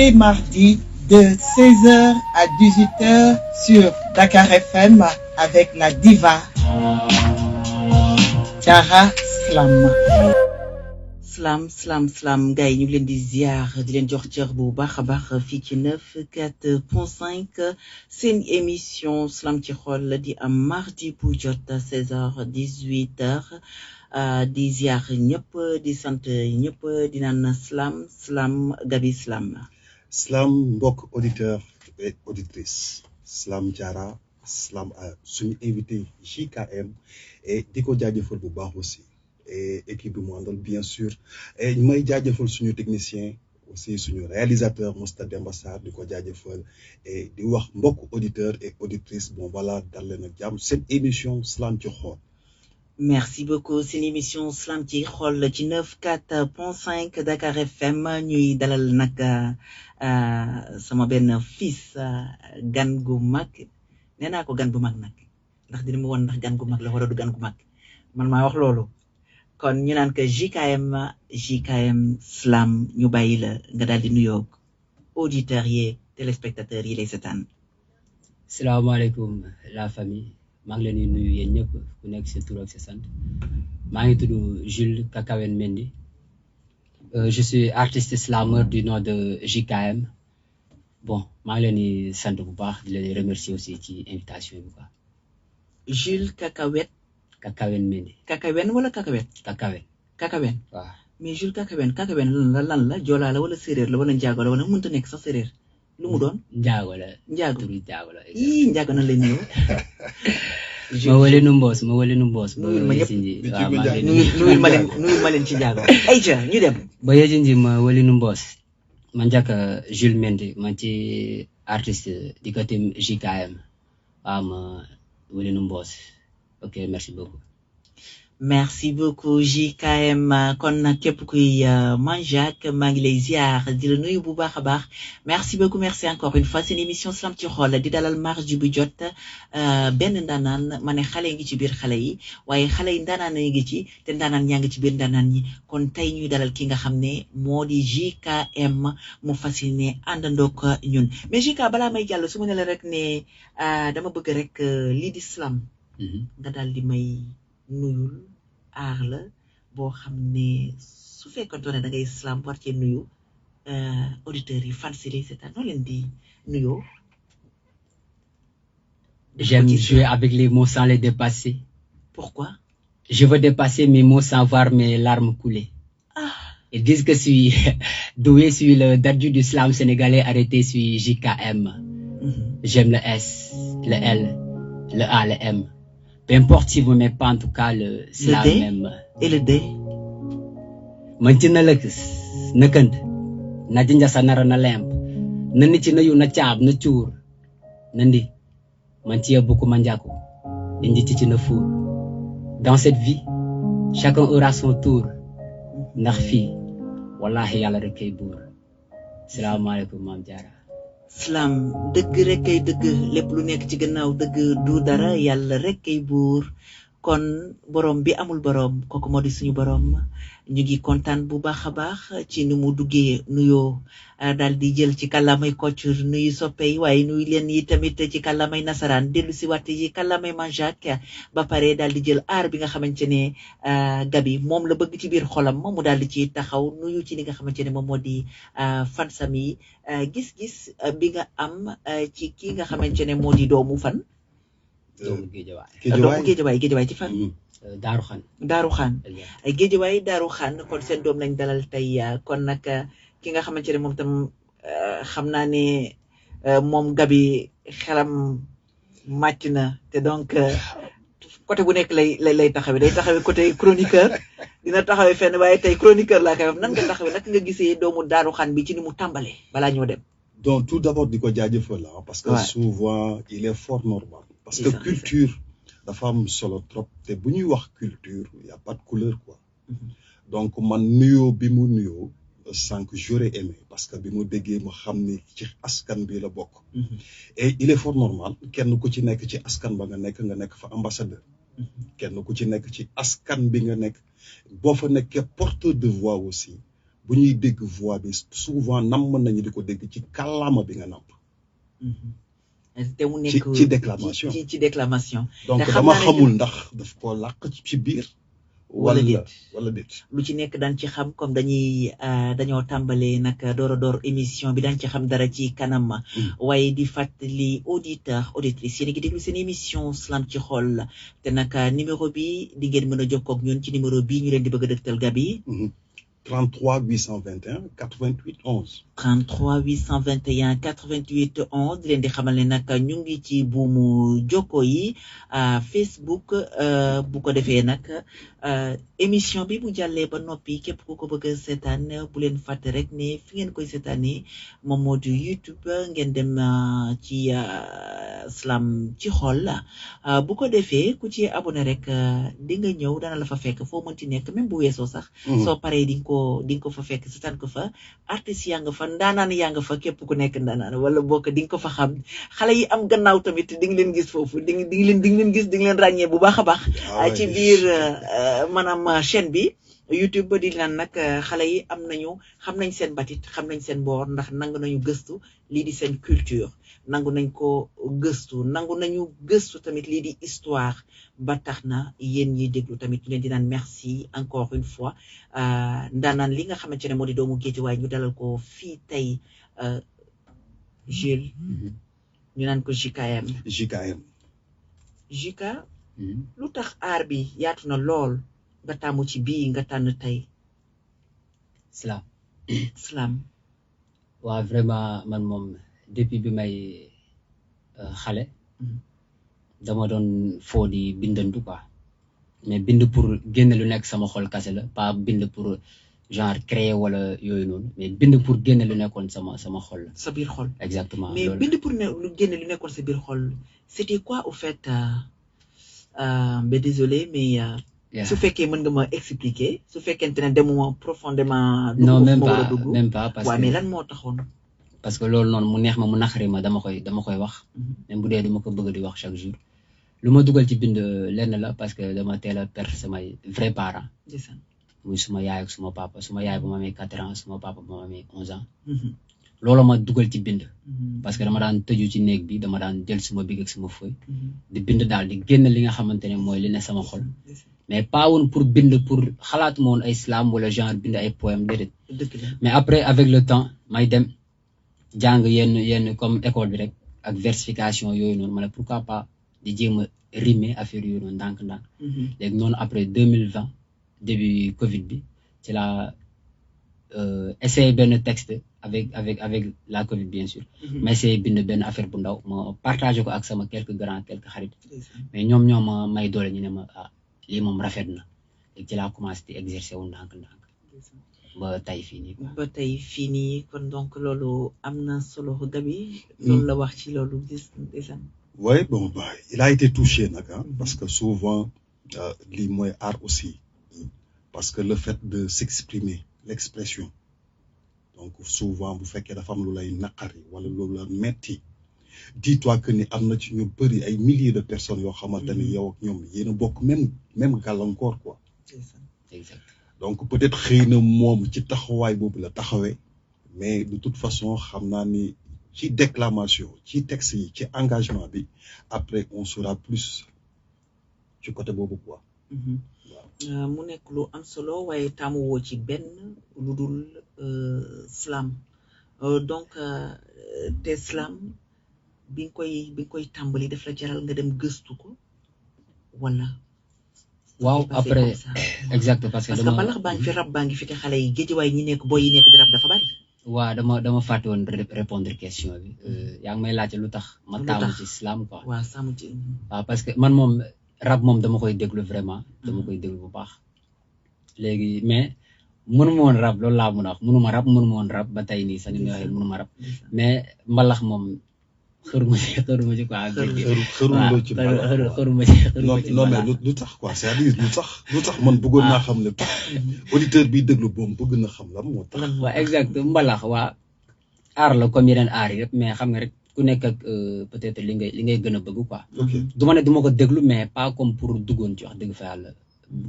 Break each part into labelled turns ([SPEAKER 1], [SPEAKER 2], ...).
[SPEAKER 1] les mardis de 16h à 18h sur Dakar FM avec la diva Dara Slam. Slam gars yi ñu ngi leen di ziar di leen jox cër bu baax a baax fii ci 94.5 seen émission Slam ci xol di am mardi bu jot 16h 18h di ziar ñëpp di sant ñëpp di naan Slam Gabi Slam
[SPEAKER 2] mbokk auditeurs et auditrices Slam Diarra Slam suñu invité JKM et di ko jaajëfal bu baax aussi et équipe bi mu àndal bien sûr et may jaajëfal suñu technicien aussi suñu réalisateur Moustapha Demba Sarr di ko jaajëfal et di wax mbokk auditeurs et auditrices bon voilà dal leen ak jàmm seen émission Slam ci xol.
[SPEAKER 1] Merci beaucoup seen émission Slam ci xol ci 94.5 Dakar FM ñuy dalal nag sama benn fils gan gu mag nee naa ko gan bu mag nag ndax dina ma woon ndax gan gu mag la wala du gan gu mag man maa wax loolu. kon ñu naan que JKM Slam ñu bàyyi la nga daal di nuyoo auditeurs yi téléspectateurs yi lay seetaan.
[SPEAKER 3] salaamaaleykum la famille maa ngi leen di nuyu yéen ñëpp ku nekk sa tur ak sa sant maa ngi tudd Jules Kakawen Mendy je suis artiste slameur du nom de JKM bon maa ngi leen di sant bu baax di leen remercier aussi ci invitation bi quoi.
[SPEAKER 1] Jules
[SPEAKER 3] Kakawen Mendy.
[SPEAKER 1] Kakawen wala Kakawen. Kakawen.
[SPEAKER 3] waaw
[SPEAKER 1] mais Jules Kakawen lan la joolaa la wala séeréer la wala njaago la wala mënta nekk sax séeréer lu mu doon.
[SPEAKER 3] njaago la.
[SPEAKER 1] turu
[SPEAKER 3] njaago la.
[SPEAKER 1] njaago na la ñëw.
[SPEAKER 3] ma wali nu mboos.
[SPEAKER 1] nuyul ma ñëpp nuyul ma leen ci njaago. ayca ñu dem.
[SPEAKER 3] ba yejinji ma wali nu mboos. ma njëkk Jules Mendy man ci artiste di ko tim JKM waaw ma wali nu mboos. Ok, merci beaucoup JKM kon nag képp kuy manjaak maa ngi lay ziar di la nuyu bu baax a baax merci encore une fois seen émission Slam ci xol di dalal mardi bu jot benn ndaanaan ma ne xale ngi ci biir xale yi waaye xale yi ndaanaan yi ngi ci te ndaanaan yaa ngi ci biir ndaanaan yi kon tey ñuy dalal ki nga xam ne moo di JKM mu fasciné àndandoo ko ñun mais JK balaa may jàll su ma ne la rek ne dama bëgg rek lii di Slam nga daal di may nuyul aar la boo xam ne su fekkoon ne da ngay Slam war cee nuyu auditeurs yi fans yi c'est noo leen di nuyoo. J'aime jouer avec les mots sans les dépasser.
[SPEAKER 1] Pourquoi?
[SPEAKER 3] Je veux dépasser mes mots sans voir mes larmes couler. Ils disent que je suis doué sur le dardu du slam sénégalais arrêté sur JKM. J'aime le S, le L, le A, le M. Peu importe si vous m'aimez pas, en tout cas, le slam même.
[SPEAKER 1] Et le D?
[SPEAKER 3] Maintenant, na kënd na jinja sa nara na lemp na nit ci na yu na caab na cuur na ndi man ci beaucoup manjaako indi ci na fuur. Dans cette vie, chacun aura son tour ndax fii wallahi yàlla rek kay buur. Salaamaaleykum Maam Diarra.
[SPEAKER 1] Slam dëgg rek kay dëgg lépp lu nekk ci gannaaw dëgg du dara yàlla rek kay buur kon borom bi amul borom kooku moo di suñu borom ñu ngi kontaan bu baax a baax ci ni mu duggee nuyoo daal di jël ci kàllaamay Kocc nuyu soppe yi waaye nuyu leen yi tamit ci kàllaamay nasaraan dellu si waat yi kàllaamay manjaak ba pare daal di jël aar bi nga xamante ne Gabi moom la bëgg ci biir xolam mu daal di ci taxaw nuyu ci li nga xamante ne moom moo di fansam yi gis-gis bi nga am ci ki nga xamante ne moo di doomu fan.
[SPEAKER 3] doomu Géejawaay
[SPEAKER 1] ci fan.
[SPEAKER 3] Daaru Xaan
[SPEAKER 1] ay Géejawaay Daaru Xaan kon seen doom lañ dalal tey kon nag ki nga xamante ne moom tam xam naa ne moom Gabi xelam màcc na te donc côté bu nekk lay taxawee day taxawee côté chroniqueur dina taxawee fenn waaye tey chroniqueur laa koy wax nan nga taxawee naka nga gisee doomu Daaru Xaan bi ci ni mu tàmbalee balaa ñoo dem.
[SPEAKER 2] Donc tout d'abord di ko jaajëfal parce que souvent il est fort normal. Parce que culture dafa am solo trop te bu ñuy wax culture y a pas de couleur quoi. Donc man nuyoo bi mu nuyoo sànq j'aurais aimé parce que bi mu déggee ma xam ni ci askan bi la bokk. Et il est fort normal kenn ku ci nekk ci askan ba nga nekk fa ambassadeur. kenn ku ci nekk ci askan bi nga nekk boo fa nekkee porteur de voix aussi bu ñuy dégg voix bi souvent nam mën nañu di ko dégg ci kàllaama bi nga namp
[SPEAKER 1] te mu nekk
[SPEAKER 2] ci déclamation
[SPEAKER 1] ci déclamation
[SPEAKER 2] donc
[SPEAKER 1] te xam
[SPEAKER 2] dama
[SPEAKER 1] naa ne
[SPEAKER 2] xamul ndax daf ko làq ci biir
[SPEAKER 1] wala déet
[SPEAKER 2] wala déet
[SPEAKER 1] lu ci nekk daan ci xam comme dañoo tàmbalee nag door a door émission bi daan ci xam dara ci kanam waaye di fàttali auditeur auditrice yéen a ngi déglu seen émission Slam ci xol te nag numéro bi di ngeen mën a jokkoo ak ñun ci numéro bii ñu leen di bëgg a dëgtal Gabi
[SPEAKER 2] 33 821 88 11
[SPEAKER 1] 33 821 88 11 di leen di xamal ne nag ñu ngi ci buumu jokko yi Facebook bu ko defee nag émission bi bu jàllee ba noppi képp ku ko bëgg a seetaan bu leen fàtte rek ne fi ngeen koy seetaanee moom moo di YouTube ngeen dem ci Slam ci xol bu ko defee ku ci abonné rek di nga ñëw dana la fa fekk foo mënti nekk même bu weesoo sax soo paree di nga ko fa fekk seetaan ko fa artiste yaa nga fa ndaanaan yaa nga fa képp ku nekk ndaanaan wala bokk di nga ko fa xam xale yi am gannaaw tamit di nga leen gis foofu di nga leen gis di nga leen ràññee bu baax a baax ci biir maanaam chaîne bi YouTube di naan nag xale yi xam nañ seen batit xam nañ seen boor ndax nangu nañu gëstu lii di seen culture nangu nañ ko gëstu nangu nañu gëstu tamit lii di histoire ba tax na yéen ñiy déglu tamit ñu leen di naan merci encore une fois ndaanaan li nga xamante ne moo di doomu Géejawaay ñu dalal ko fii tey Jules ñu naan ko JKM JK lu tax aar bi yaatu na lool nga tàmmu ci bii nga tànn tey Slam
[SPEAKER 4] waaw vraiment man moom depuis bi may xale dama doon foo di bindantu quoi mais bind pour génne lu nekk sama xol kase la pas bind pour genre créer wala yooyu noonu mais bind pour génne lu nekkoon sama xol la
[SPEAKER 1] sa biir xol
[SPEAKER 4] exactement
[SPEAKER 1] mais bind pour lu génne lu nekkoon sa biir xol c'était quoi au fait mais désolé mais su fekkee mën nga ma expliquer su fekkente ne demuma profondément
[SPEAKER 4] non même pas parce que
[SPEAKER 1] mais lan moo taxoon
[SPEAKER 4] parce que loolu noonu mu neex ma mu naqari ma dama koy wax même bu dee dama ko bëgg di wax chaque jour lu ma dugal ci bind lenn la parce que dama teel a perdre samay vrais parents muy suma yaay ak suma papa suma yaay ba ma amee 4 ans suma papa ba ma amee 11 ans loolu ma dugal ci bind parce que dama daan tëju ci néeg bi dama daan jël suma big ak suma feuille di bind daal di génn li nga xamante ne mooy li ne sama xol mais pas woon pour bind pour xalaatuma woon ay slam wala genre bind ay poème déedéet mais après avec le temps may dem jàng yenn comme école bi rek ak versification yooyu noonu ma ne pourquoi pas di jéem a rimer affaire yooyu noonu ndànk-ndànk léegi noonu après 2020 début Covid bi ci la essayé benn texte avec la Covid bien sûr ma essayé bind benn affaire bu ndaw ma partagé ko ak sama quelques xarit mais ñoom ñoo ma may doole ñu ne ma lii moom rafet na léegi ci laa commencé di exercer wu ndànk-ndànk ba tey fii nii
[SPEAKER 1] kon donc loolu am na solo Gabi loolu la wax ci loolu gis ndeysaan
[SPEAKER 2] oui bon il a été touché nag parce que souvent lii mooy art aussi parce que le fait de s'exprimer l'expression donc souvent bu fekkee dafa am lu lay naqari wala lu la metti dis-toi que ni am na ci ñu bëri ay milliers de personnes yoo xamante ni yow ak ñoom yéen a bokk même gàllankoor quoi
[SPEAKER 4] exact
[SPEAKER 2] donc peut-être xëy na moom ci taxawaay boobu la taxawee mais de toute façon xam naa ni ci déclamation ci texte yi ci engagement bi après on saura plus ci côté boobu quoi
[SPEAKER 1] mu nekk lu am solo waaye taamu woo ci benn lu dul slam donc te slam bi nga koy tàmbali daf la jaral nga dem gëstu ko wala
[SPEAKER 4] waaw après exact parce que
[SPEAKER 1] mbalax baa ngi fi rab baa ngi fi te xale yi Géejawaay ñi nekk boy yi nekk di rab dafa bari
[SPEAKER 4] waaw dama fàtte woon répondre question bi yaa ngi may laajte lu tax ma taamu ci slam quoi
[SPEAKER 1] waaw saamu ci
[SPEAKER 4] waaw parce que man moom rab moom dama koy déglu vraiment dama koy déglu bu baax léegi mais mënuma woon rab loolu laa mën a wax mënuma woon rab ba tey nii sax ni may waxee mënuma rab mais mbalax moom xëruma ci quoi
[SPEAKER 2] xëruloo ci
[SPEAKER 4] xëruma ci
[SPEAKER 2] non mais lu tax quoi c'est-à-dire lu tax man bëggoon naa xam ne tax auditeur bi déglu boom bëgg na xam lan moo tax
[SPEAKER 4] waaw exact mbalax waa aar la comme yeneen aar yëpp mais xam nga rek ku nekk ak peut-être li ngay gën a bëgg quoi du ma ne du ma ko déglu mais pas comme pour duggoon ci wax dëgg fa yàlla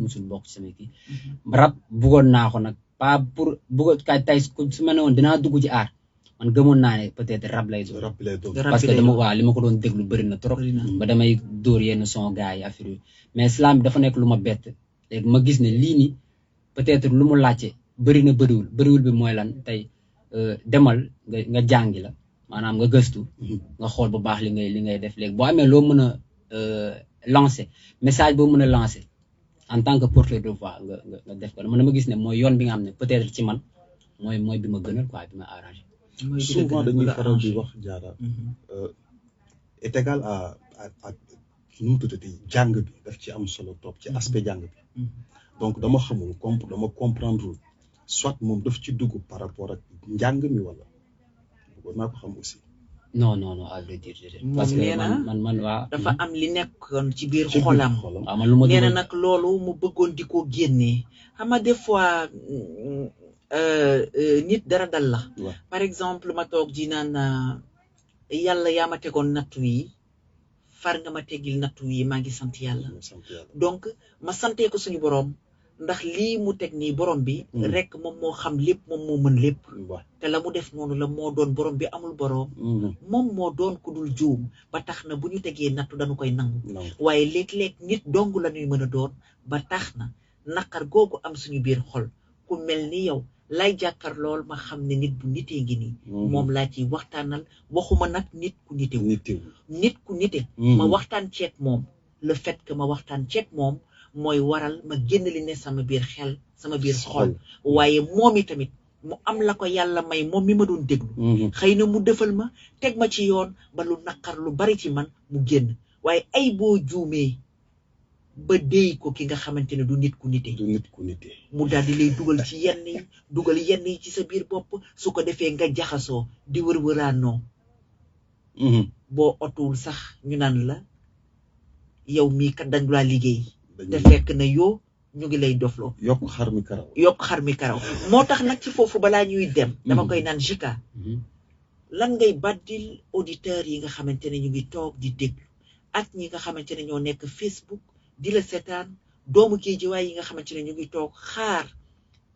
[SPEAKER 4] musul bokk ci sama kii rab bëggoon naa ko nag pas pour bëgg kay tey su ma ne woon dinaa dugg ci art man gëmoon naa ne peut-être rap lay doon
[SPEAKER 2] rap lay doon.
[SPEAKER 4] parce que dama waaw li ma ko doon déglu bëri na trop ba damay dóor yenn son gars yi affaire yi mais slam bi dafa nekk lu ma bett léegi ma gis ne lii ni peut-être lu mu laajte bëri na bëriwul bi mooy lan tey demal nga jàngi la maanaam nga gëstu nga xool bu baax li ngay def léegi boo amee loo mën a lancer message boo mën a lancer en tant que porteur de voix nga def ko dama gis ne mooy yoon bi nga xam ne peut-être ci man mooy bi ma gënal quoi bi ma arrangé.
[SPEAKER 2] souvent dañuy faral di wax Diarra est égal à nu mu tuddati jàng bi daf ci am solo trop ci aspect jàng bi donc dama xamul dama comprendre soit moom daf ci dugg par rapport ak njàng mi wala bëggoon naa ko xam aussi.
[SPEAKER 4] non à vrai dire parce que man waa
[SPEAKER 1] dafa am li nekkoon ci biir xolam
[SPEAKER 4] waaw man lu ma
[SPEAKER 1] nee na nag loolu mu bëggoon di ko génnee xam nga des fois nit dara dal la par exemple ma toog ji naan yàlla yaa ma tegoon nattu yi far nga ma teggil nattu yi maa ngi sant yàlla donc ma santee ko suñu borom ndax lii mu teg nii borom bi rek moom moo xam lépp moom moo mën lépp te la mu def noonu la moo doon borom bi amul borom moom moo doon ku dul juum ba tax na bu ñu tegee nattu dañu koy nangu waaye léeg-léeg nit dong la ñuy mën a doon ba tax na naqar googu am suñu biir xol ku mel ni yow lay jàkkar lool ma xam ne nit bu nitee ngi nii moom laa ciy waxtaanal waxuma nag nit ku nitewu nit ku nite ma waxtaan ceeg moom le fait que ma waxtaan ceeg moom mooy waral ma génn li ne sama biir xel sama biir xol waaye moom i tamit mu am la ko yàlla may moom mi ma doon déglu xëy na mu defal ma teg ma ci yoon ba lu naqar lu bari ci man mu génn waaye ay boo juumee ba déy ko ki nga xamante ne du nit ku nite mu daal di lay dugal ci yenn yi ci sa biir bopp su ko defee nga jaxasoo di wër-wëraanoo boo otuwul sax ñu naan la yow mii kat dañ laa liggéey te fekk na yoo ñu ngi lay dofloo
[SPEAKER 2] yokk xar mi karaw
[SPEAKER 1] moo tax nag ci foofu balaa ñuy dem dama koy naan Jika lan ngay baddil auditeurs yi nga xamante ne ñu ngi toog di déglu ak ñi nga xamante ne ñoo nekk Facebook di la seetaan doomu Géejawaay yi nga xamante ne ñu ngi toog xaar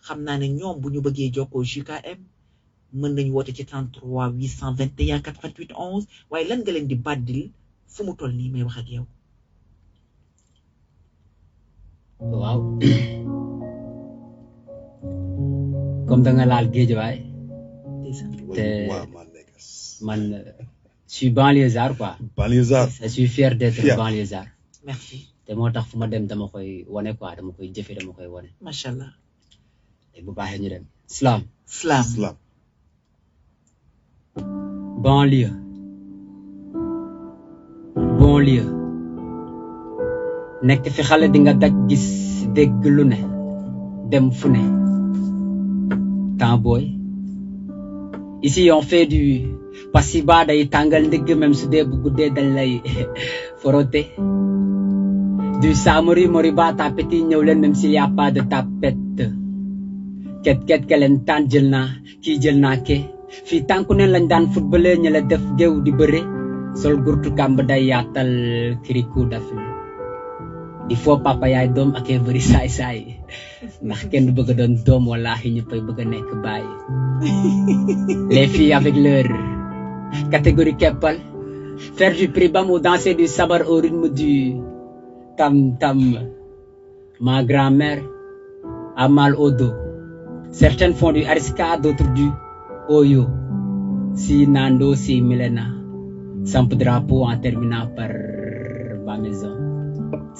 [SPEAKER 1] xam naa ne ñoom bu ñu bëggee jokkoo JKM mën nañu woote ci 33 821 88 11 waaye lan nga leen di baddil fu mu toll nii may wax ak yow.
[SPEAKER 4] waaw comme da nga laal Géejawaay te man je suis banlieusard quoi. Je suis fier d'être banlieusard.
[SPEAKER 1] Merci.
[SPEAKER 4] te moo tax fu ma dem dama koy wane quoi dama koy jëfe dama koy wane.
[SPEAKER 1] macha allah.
[SPEAKER 4] te bu baaxee ñu dem. Slam. banlieue. nekk fi xale di nga daj gis dégg lu ne dem fu ne temps booy ici on fait du pasiba day tàngal ndigg même su dee bu guddee dañ lay forote du samori moriba tapeti ñëw leen même s'il y a pas de tapette ket keleen taan jël naa kii jël naa ke fii tànku neen lañ daan footballé ña la def géew di bëre sol gurtu kàmb day yaatal kiriku dafil il faut papa yaay doom ak bëri saay ndax kenn du bëgg a doon doom wallaahi ñëppay bëgg a nekk baay les filles avec leur catégorie keppal faire du pribam ou danser du sabar au rythme du tam tam ma grand-mère a mal au dos certaines font du ariska d'autres du oyo si Nando si Milena samp drapeau en terminant par ma maison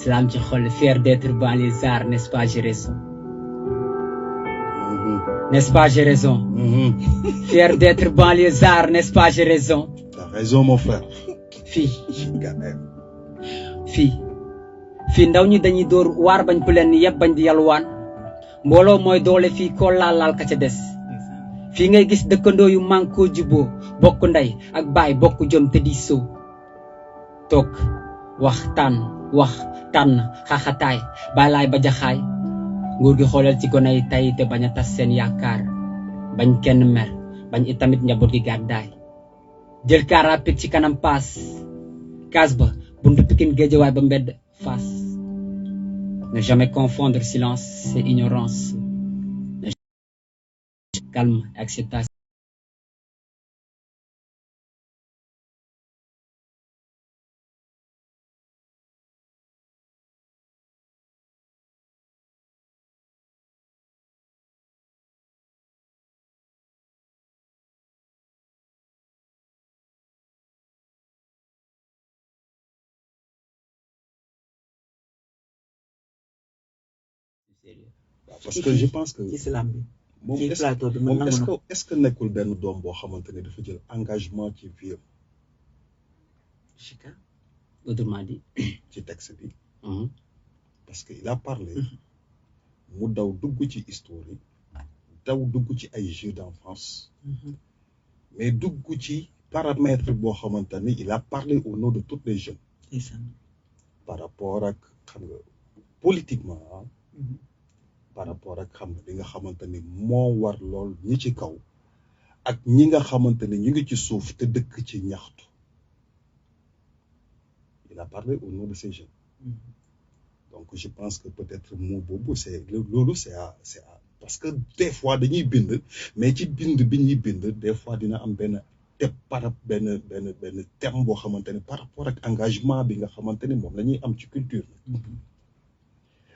[SPEAKER 4] Slam ci xol fier d'être banlieusard n'est-ce pas j'ai raison n'est-ce pas j'ai raison fier d'être banlieusard n'est-ce pas j'ai raison
[SPEAKER 2] t'as raison mon frère
[SPEAKER 4] fii ndaw ñi dañuy dóor waar bañ ku leen yëpp bañ di yalwaan mbooloo mooy doole fii koo laal ka ca des fii ngay gis dëkkandoo yu mànkoo juboo bokk ndey ak baay bokk jom te di sow toog wax tànn xaxataay balaay ba jaxaay nguur gi xoolal ci gone yi tey te bañ a tas seen yaakaar bañ kenn mer bañ itamit njaboot gi gàddaay jël car rapide ci kanam paas kaas ba buntu Pikine Géejawaay ba mbedd Fass ne jamais confondre silence et ignorance calme acceptation.
[SPEAKER 2] parce que je pense que
[SPEAKER 1] islam bi
[SPEAKER 2] moom
[SPEAKER 1] ci plateau bi mën nangu na
[SPEAKER 2] est-ce que nekkul benn doom boo xamante ne dafa jël engagement ci vie
[SPEAKER 1] Chika
[SPEAKER 4] autrement dit
[SPEAKER 2] ci texte bi parce que il a parlé mu daw dugg ci histoire yi daw dugg ci ay jeux d'enfance mais dugg ci paramètre boo xamante ni il a parlé au nom de toutes les jeunes par rapport ak xam nga politiquement par rapport ak xam nga li nga xamante ni moo war lool ñi ci kaw ak ñi nga xamante ni ñu ngi ci suuf te dëkk ci ñaxtu il a parlé au nom de ces jeunes donc je pense que peut-être mot boobu c'est loolu c'est à parce que des fois dañuy bind mais ci bind bi ñuy bind des fois dina am benn benn thème boo xamante ni par rapport ak engagement bi nga xamante ni moom la ñuy am ci culture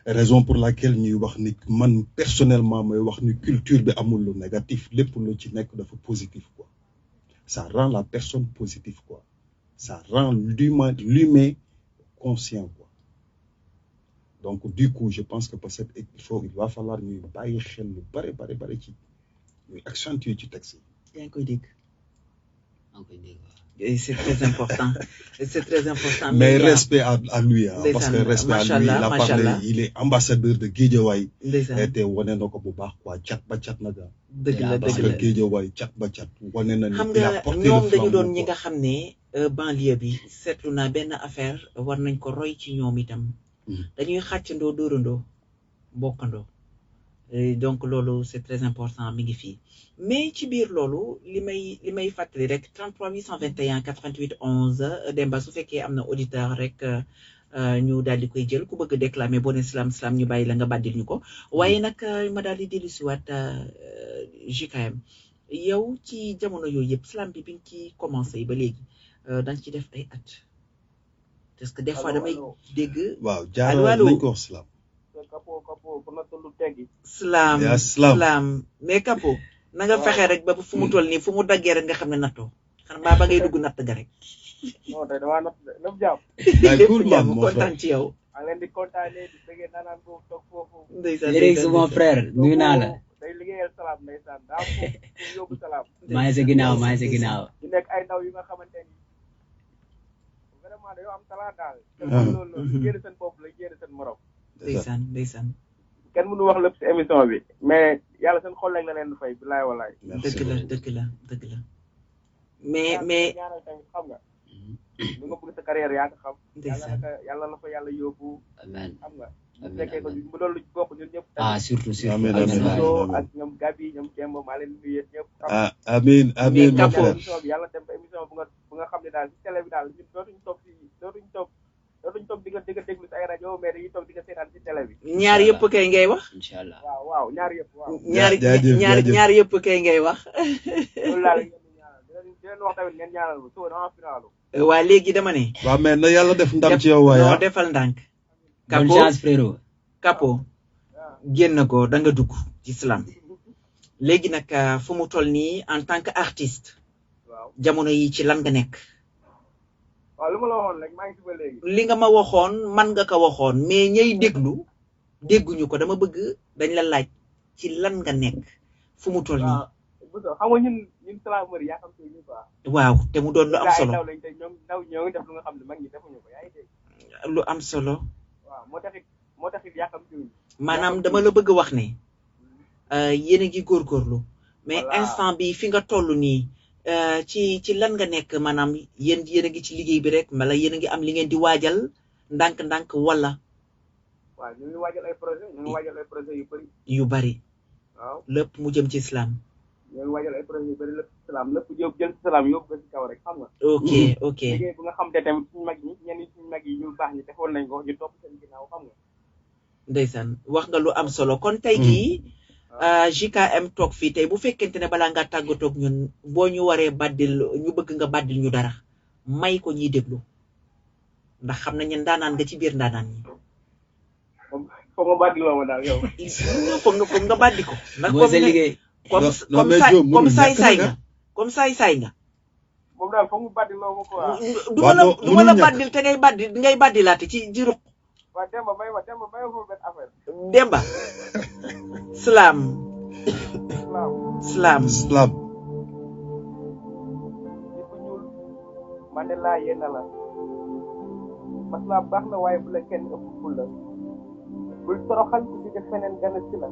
[SPEAKER 2] raison pour laquelle ñuy wax ni man personnellement mooy wax ni culture bi amul lu négatif lépp lu ci nekk dafa positif quoi ça rend la personne positive quoi ça rend l'humain conscient quoi donc du coup je pense que peut-être il va falloir ñuy bàyyi xel lu bari ci ñuy accentuer ci texte yi.
[SPEAKER 1] yaa ngi koy dégg.
[SPEAKER 4] yaa ngi koy dégg.
[SPEAKER 1] Et c'est très important. C'est très important.
[SPEAKER 2] Mais respect à lui, hein, parce que respect à lui, il a parlé, il est ambassadeur de Guédiawaye. Et wane na ko bu baax quoi chat ba chat na ga.
[SPEAKER 1] dëgg la
[SPEAKER 2] parce que Guédiawaye chat ba chat wane na ni il a porté le flambeau.
[SPEAKER 1] ñoom dañu doon ñi nga xam ne banlieue bi seetlu naa benn affaire war nañ ko roy ci ñoom itam. dañuy xàccandoo dóorandoo bokkandoo. Donc loolu c'est très important mi ngi fii mais ci biir loolu li may fàttali rek 33 821 88 11 Demba su fekkee am na auditeur rek ñu daal di koy jël ku bëgg déclamer boo ne slam ñu bàyyi la nga bàddil ñu ko waaye nag ma daal di dellu si waat JKM yow ci jamono yooyu yëpp slam bi nga ci commencé ba léegi da nga ci def ay at parce que des fois damay dégg.
[SPEAKER 2] waaw jaaroo nañ ko wax slam.
[SPEAKER 5] Kapo ku natt lu teggi.
[SPEAKER 1] Slam mais Kapo na nga fexe rek ba fu mu toll nii fu mu daggee rek nga xam ne nattoo xanaa ba ngay dugg natt ga rek.
[SPEAKER 5] non tey damaa natt de lépp jàmm.
[SPEAKER 1] lépp jàmm kontaan ci yow.
[SPEAKER 5] maa ngi leen di kontaanee di bëggee naanaan foofu toog foofu.
[SPEAKER 1] ndeysaan
[SPEAKER 4] Eric mon frère nuyu naa la.
[SPEAKER 5] day liggéeyal salaam ndeysaan daa foofu yóbbu salaam.
[SPEAKER 4] maa ngi sa ginnaaw.
[SPEAKER 5] di nekk ay ndaw yu nga xamante ni vraiment dañoo am talent daal. te loolu génn seen bopp la génn seen morom.
[SPEAKER 1] ndeysaan
[SPEAKER 5] kenn mënu wax lépp ci émission bi mais yàlla seen xol lañ la leen fay bilaay walaay.
[SPEAKER 1] dëgg la mais
[SPEAKER 5] ñaanal tamit xam nga lu nga bëgg sa carrière yaa nga xam.
[SPEAKER 1] ndeysaan
[SPEAKER 5] yàlla la fa yàlla yóbbu.
[SPEAKER 4] amiin
[SPEAKER 5] xam nga bu fekkee ko mu doon lu bokk ñun ñëpp.
[SPEAKER 4] surtout
[SPEAKER 2] amiin
[SPEAKER 5] ak ñoom Gabi ñoom Demba maa leen nuyu ñëpp.
[SPEAKER 2] amiin
[SPEAKER 5] émission bi yàlla dem ba émission bu nga xam ne daal ci télé bi daal ñun dootuñu toog di nga déglu si ay rajo mais dañuy toog di nga seetaan ci télé bi.
[SPEAKER 1] ñaar yëpp kay ngay wax.
[SPEAKER 4] incha allah
[SPEAKER 5] waaw ñaar yëpp waaw.
[SPEAKER 1] ñaar yëpp kay ngay wax.
[SPEAKER 5] loolu laa leen ñaanal di leen wax tamit ngeen ñaanal ma suba dama finalu.
[SPEAKER 1] waa léegi dama ne.
[SPEAKER 2] waaw mais na yàlla def ndam ci yow waaye.
[SPEAKER 1] non defal ndànk.
[SPEAKER 4] bonne chance frérot.
[SPEAKER 1] Kapo génn ko da nga dugg ci slam léegi nag fu mu toll nii en tant que artiste.
[SPEAKER 5] waaw
[SPEAKER 1] jamono yi ci lan nga nekk.
[SPEAKER 5] waaw lu ma la waxoon rek maa ngi ci ba léegi.
[SPEAKER 1] li nga ma waxoon man nga ko waxoon mais ñay dégguñu ko dama bëgg dañ la laaj ci lan nga nekk fu mu toll nii.
[SPEAKER 5] waaw xam nga ñun salaamari yaa xam ñu quoi.
[SPEAKER 1] waaw te mu doon lu am solo
[SPEAKER 5] ndaw lañ tey ñoo ngi def lu nga xam ne mag ñi defuñu ko yaa ngi dégg.
[SPEAKER 1] lu am solo.
[SPEAKER 5] waaw moo taxit yaa xam ñu.
[SPEAKER 1] maanaam dama la bëgg wax ne yéen a ngi góorgóorlu. mais instant bi fi nga toll nii. ci lan nga nekk maanaam yéen a ngi ci liggéey bi rek mbala yéen a ngi am li ngeen di waajal ndànk wala.
[SPEAKER 5] waaw ñu ngi waajal ay projet
[SPEAKER 1] yu bari.
[SPEAKER 5] waaw
[SPEAKER 1] lépp mu jëm ci islam.
[SPEAKER 5] ñu ngi waajal ay projet yu bari lépp islam lépp jël ci islam yóbbu ko ci kaw rek xam nga.
[SPEAKER 1] ok
[SPEAKER 5] liggéey bu nga xam te tamit suñu mag ñi ñenn suñu mag yi ñu baax ñi defoon nañ ko ñu topp seen ginnaaw xam nga.
[SPEAKER 1] ndeysaan wax nga lu am solo kon tey jii. JKM toog fii tey bu fekkente ne balaa nga tàggatoog ñun boo ñu waree baddil ñu bëgg nga baddil ñu dara may ko ñiy déglu ndax xam nañ ne ndaanaan nga ci biir ndaanaan ñi.
[SPEAKER 5] foog nga baddiloo ma daal yow.
[SPEAKER 1] foog nga baddi ko. ndax
[SPEAKER 4] mooy sa liggéey.
[SPEAKER 1] comme saay-saay nga comme saay-saay nga.
[SPEAKER 5] moom daal foog nga baddiloo ma quoi.
[SPEAKER 1] du ma la baddil te ngay baddilaate ci ruq.
[SPEAKER 5] waaw Demba may ma foofu benn affaire.
[SPEAKER 1] Demba. Salaam.
[SPEAKER 5] nit ku ñuul man de laa yéen la maslaam baax na waaye bu la kenn ëpp ful la bul toroxal ku jóge feneen gana si la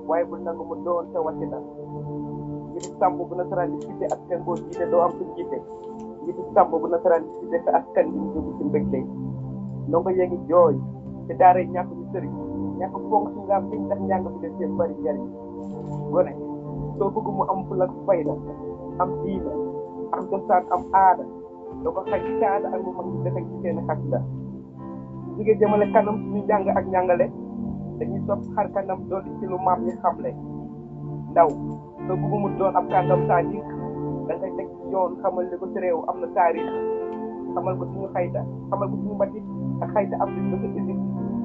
[SPEAKER 5] waaye bul nangu mu doon te wati la ngi di sàmm bu nasaraan di cité askan boo jiite doo am suñ jiite ngi di sàmm bu nasaraan di cité sa askan bi ñu jóg si mbégte ndongo yee ngi jooy te daara ñàkk ñu sëriñ ñàkk fonk su nga am liñ tax njàng bi def seen bari njariñ gone soo bëgg mu am ful ak fayda am diina am cosaan am aada doo ko xaj caada ak mu mag ñu defek ci seen xas la jigéen jëmale kanam suñu njàng ak njàngale dañuy sopp xar kanam doon ci lu maam ñi xamle ndaw soo bëgg mu doon ab kàngam taarix da ngay teg ci yoon xamal li ko ci réew am na taarix xamal ko suñu xayta xamal ko suñu mbatit ak xayta am li ko Égypte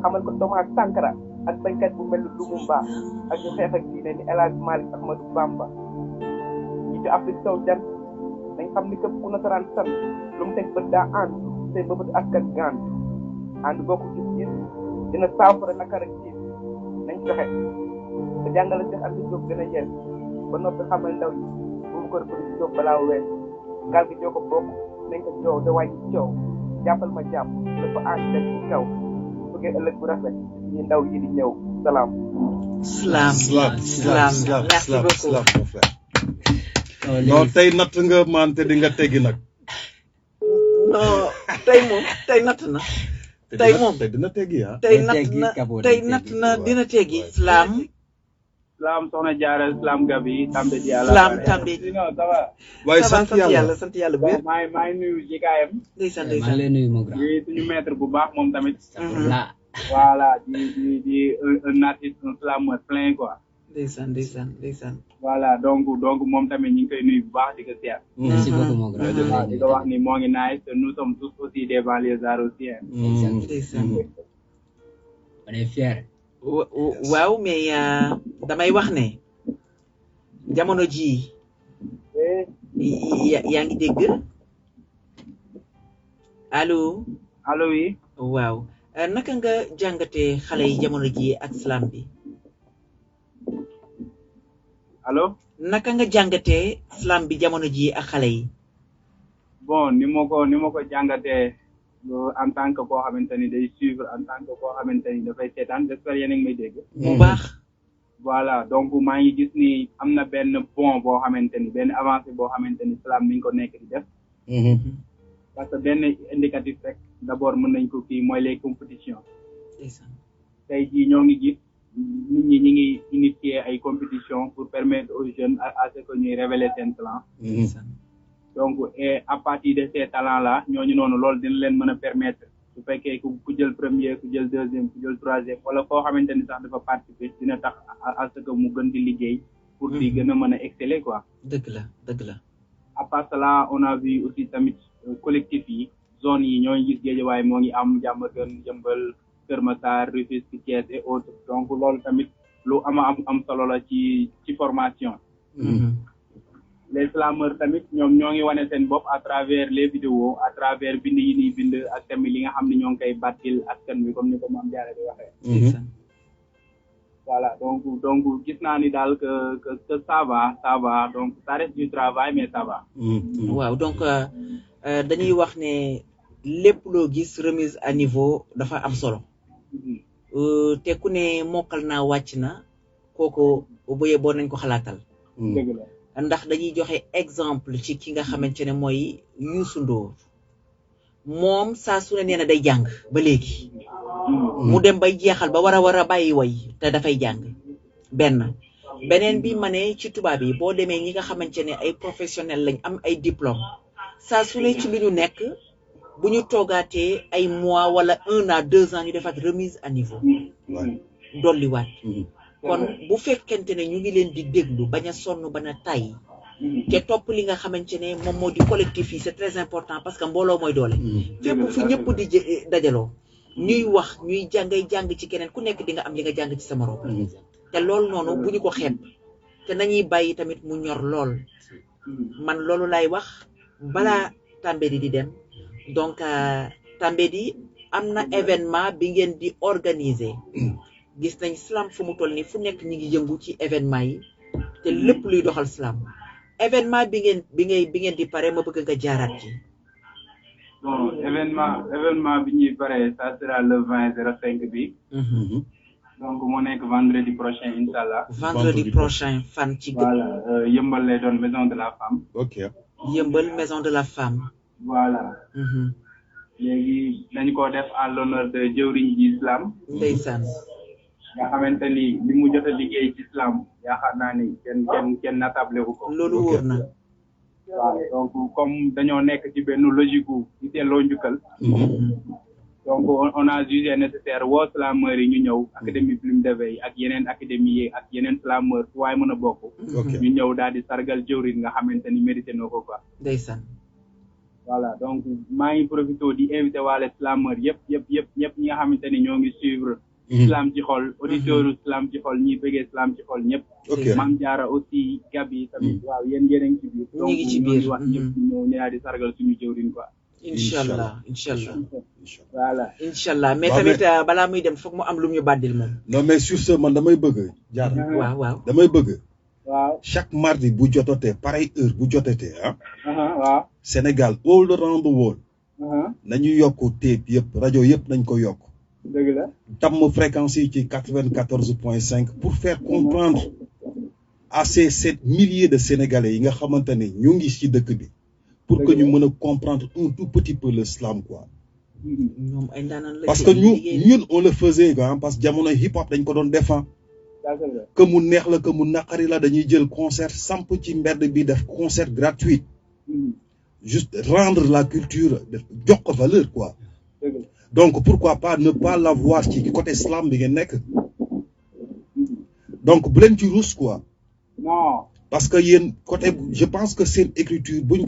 [SPEAKER 5] xamal ko Thomas Sankara ak baykat bu mel ni Lumumba ak ñu xeex ak diine ni El Hadj Malick Ahmadou Bamba ñi ci Afrique sow jant dañ xam ni képp ku nasaraan sant lu mu teg bët daa ànd te ba bët askan gaan ànd bokk gis-gis dina saafara naka rek ci nañ fexe te jàngale Cheikh Anta Diop gën a yel ba noppi xamal ndaw yi bu mu ko rëbb ci Diop balaa wees gaal gi joo ko bokk nañ ko joow te wàññi coow jàppal ma jàpp dafa ànd def ci kaw bëggee ëllëg bu rafet ñi ndaw yi di ñëw salaam.
[SPEAKER 1] Merci beaucoup.
[SPEAKER 2] non tey natt nga mante di nga teggi nag.
[SPEAKER 1] non tey natt na. tey moom
[SPEAKER 2] dina teggi ah.
[SPEAKER 1] tey natt na dina teggi. Salaam
[SPEAKER 5] soxna Diarra Salaam Gabi Tambe Diallo.
[SPEAKER 1] Salaam Tambe.
[SPEAKER 5] non ça va.
[SPEAKER 2] waaye sant yàlla
[SPEAKER 1] sant yàlla bu wér.
[SPEAKER 5] maa ngi nuyu JKM.
[SPEAKER 1] ndeysaan
[SPEAKER 4] maa ngi lay nuyu mon grand.
[SPEAKER 5] di suñu maître bu baax moom tamit.
[SPEAKER 4] la.
[SPEAKER 5] voilà di un artiste un slameur plein quoi.
[SPEAKER 1] ndeysaan.
[SPEAKER 5] voilà donc moom tamit ñu ngi koy nuyu bu baax di ko seet.
[SPEAKER 4] merci beaucoup mon grand.
[SPEAKER 5] di ko wax ni moo ngi nice te nous sommes tous aussi des banlieusards aussi.
[SPEAKER 1] ndeysaan.
[SPEAKER 4] on est fiers.
[SPEAKER 1] waaw mais damay wax ne jamono ji yaa ngi dégg allo
[SPEAKER 5] oui.
[SPEAKER 1] waaw naka nga jàngatee xale yi jamono ji ak slam bi.
[SPEAKER 5] allo.
[SPEAKER 1] naka nga jàngatee slam bi jamono ji ak xale yi.
[SPEAKER 5] bon ni ma ko jàngatee en tant que koo xamante ni day suivre en tant que koo xamante ni dafay seetaan j'espère yéen a ngi may dégg.
[SPEAKER 1] bu baax.
[SPEAKER 5] voilà donc maa ngi gis ni am na benn pont boo xamante ni benn avancée boo xamante ni slam mi ngi ko nekk di def. parce que benn indicatif rek d'abord mën nañ ko kii mooy les compétitions. tey jii ñoo ngi gis nit ñi ñi ngi initier ay compétitions pour permettre aux jeunes à ce que ñuy révéler seen talent. donc et à partir de ces talents là ñooñu noonu loolu dina leen mën a permettre su fekkee ku jël premier ku jël deuxième ku jël troisième wala koo xamante ni sax dafa participer dina tax à ce que mu gën di liggéey pour di gën a mën a exceller quoi.
[SPEAKER 1] dëgg la.
[SPEAKER 5] à part cela on a vu aussi tamit collectif yi zone yi ñooñu gis Guédiawaye moo ngi am Diamaguène Yeumbeul Keur Massar Rufisque Thiès et autres donc loolu tamit lu am solo la ci formation. les slameurs tamit ñoom ñoo ngi wane seen bopp à travers les vidéos à travers bind yi ñuy bind ak tamit li nga xam ne ñoo ngi koy bàttil askan bi comme ni ko Mame Diarra di waxee. voilà donc gis naa ni daal que ça va donc ça reste du travail mais ça va.
[SPEAKER 1] waaw donc dañuy wax ne lépp loo gis remise à niveau dafa am solo. te ku ne mokkal naa wàcc na kooku bu boo nañ ko xalaatal.
[SPEAKER 5] dëgg la.
[SPEAKER 1] ndax dañuy joxe exemple ci ki nga xamante ne mooy Youssou Ndour moom saa su ne nee na day jàng ba léegi mu dem bay jeexal ba war a bàyyi way te dafay jàng beneen bi ma ne ci tubaab yi boo demee ñi nga xamante ne ay professionnel lañ am ay diplôme saa su ne ci li ñu nekk bu ñu toogaatee ay mois wala 1 à 2 ans ñu defaat remise à niveau dolliwaat kon bu fekkente ne ñu ngi leen di déglu bañ a sonn bañ a tay te topp li nga xamante ne moom moo di collectif yi c'est très important parce que mbooloo mooy doole fépp fu ñëpp di dajaloo ñuy wax ñuy jàng ci keneen ku nekk di nga am li nga jàng ci sa morom te loolu noonu bu ñu ko xeeb te nañuy bàyyi tamit mu ñor lool man loolu lay wax balaa Tambédou di dem donc Tambédou am na événement bi ngeen di organiser gis nañ slam fu mu toll nii fu nekk ñi ngi yëngu ci événement yi te lépp luy doxal slam événement bi ngeen di pare ma bëgg nga jaaraat ci.
[SPEAKER 6] bon événement bi ñuy pare ça sera le 20/05 bi. donc moo nekk vendredi prochain inchallah.
[SPEAKER 1] vendredi prochain fan ci.
[SPEAKER 6] voilà yëmbal lay doon maison de la femme.
[SPEAKER 2] ok.
[SPEAKER 1] yëmbal maison de la femme.
[SPEAKER 6] voilà. léegi dañ ko def en l'honneur de jëwriñ ji islam.
[SPEAKER 1] ndeysaan.
[SPEAKER 6] nga xamante ni li mu jot a liggéey ci islam yaakaar naa ni kenn natable wu ko.
[SPEAKER 1] loolu wóor na.
[SPEAKER 6] waaw donc comme dañoo nekk ci benn logique gu ci teeloo njukkal. donc on a jugé nécessaire woo slameurs yi ñu ñëw académie Plume de Veille ak yeneen académie yi ak yeneen slameurs fu waaye mën a bokk. ñu ñëw daal di sargal jëwriñ nga xamante ni mérité na ko quoi.
[SPEAKER 1] ndeysaan.
[SPEAKER 6] voilà donc maa ngi profité di invité waale slameurs yëpp ñi nga xamante ni ñoo ngi suivre. Islam ci xol auditeurs Islam ci xol ñi bëggee Islam ci xol ñëpp. Mame Diarra aussi Gabi tamit waaw yéen a ngi ci biir.
[SPEAKER 1] ñu ngi ci biir
[SPEAKER 6] donc wax ñëpp ñëw ne di sargal suñu jëwriñ quoi.
[SPEAKER 1] Inchallah.
[SPEAKER 6] voilà.
[SPEAKER 1] Inchallah mais tamit balaa muy dem foog mu am lu ñu bàddil moom.
[SPEAKER 2] non mais sur ce man damay bëgg. Diarra
[SPEAKER 1] waaw
[SPEAKER 2] damay bëgg.
[SPEAKER 6] waaw
[SPEAKER 2] chaque mardi bu jotatee pareille heure bu jotatee
[SPEAKER 6] waaw.
[SPEAKER 2] Sénégal all around the world. nañu yokk tape yëpp rajo yëpp nañ ko yokk.
[SPEAKER 6] dëgg la.
[SPEAKER 2] tàmm fréquence yi ci 94.5 pour faire comprendre à ces milliers de Sénégalais yi nga xamante ne ñu ngi ci dëkk bi pour que ñu mën a comprendre un tout petit peu le slam quoi.
[SPEAKER 1] ñoom ay ndaanaan la
[SPEAKER 2] parce que ñun on le faisait parce que jamono hip hop dañ ko doon défend. que mu neex la que mu naqari la dañuy jël concert samp ci mbedd bi def concert gratuit. juste rendre la culture jox ko valeur quoi. donc pourquoi pas ne pas l'avoir ci côté slam bi ngeen nekk. donc bu leen ci ruus quoi.
[SPEAKER 6] non.
[SPEAKER 2] parce que yéen côté je pense que seen écriture buñ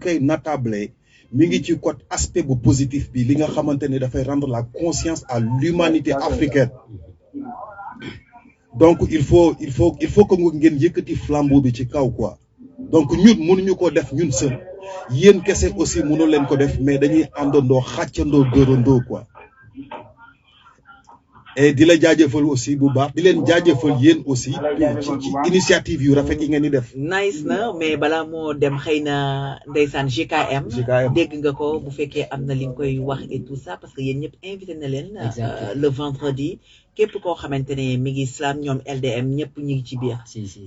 [SPEAKER 2] koy natable mi ngi ci côté aspect bu positif bi li nga xamante ne dafay rendre la conscience à l'humanité africaine. donc il faut que ngeen yëkkati flambeau bi ci kaw quoi. donc ñun mënuñu ko def ñun seul yéen kese aussi mënu leen ko def mais dañuy àndandoo xàccandoo dóorandoo quoi. et di la jaajëfal aussi bu baax di leen jaajëfal yéen aussi ci initiative yu rafet yi ngeen di def.
[SPEAKER 1] nice na mais balaa moo dem xëy na ndeysaan GKM. dégg nga ko bu fekkee am na li nga koy wax et tout ça parce que yéen ñëpp invité na leen. le vendredi. képp koo xamante ne mi ngi slam ñoom LDM ñëpp ñu ngi ci biir.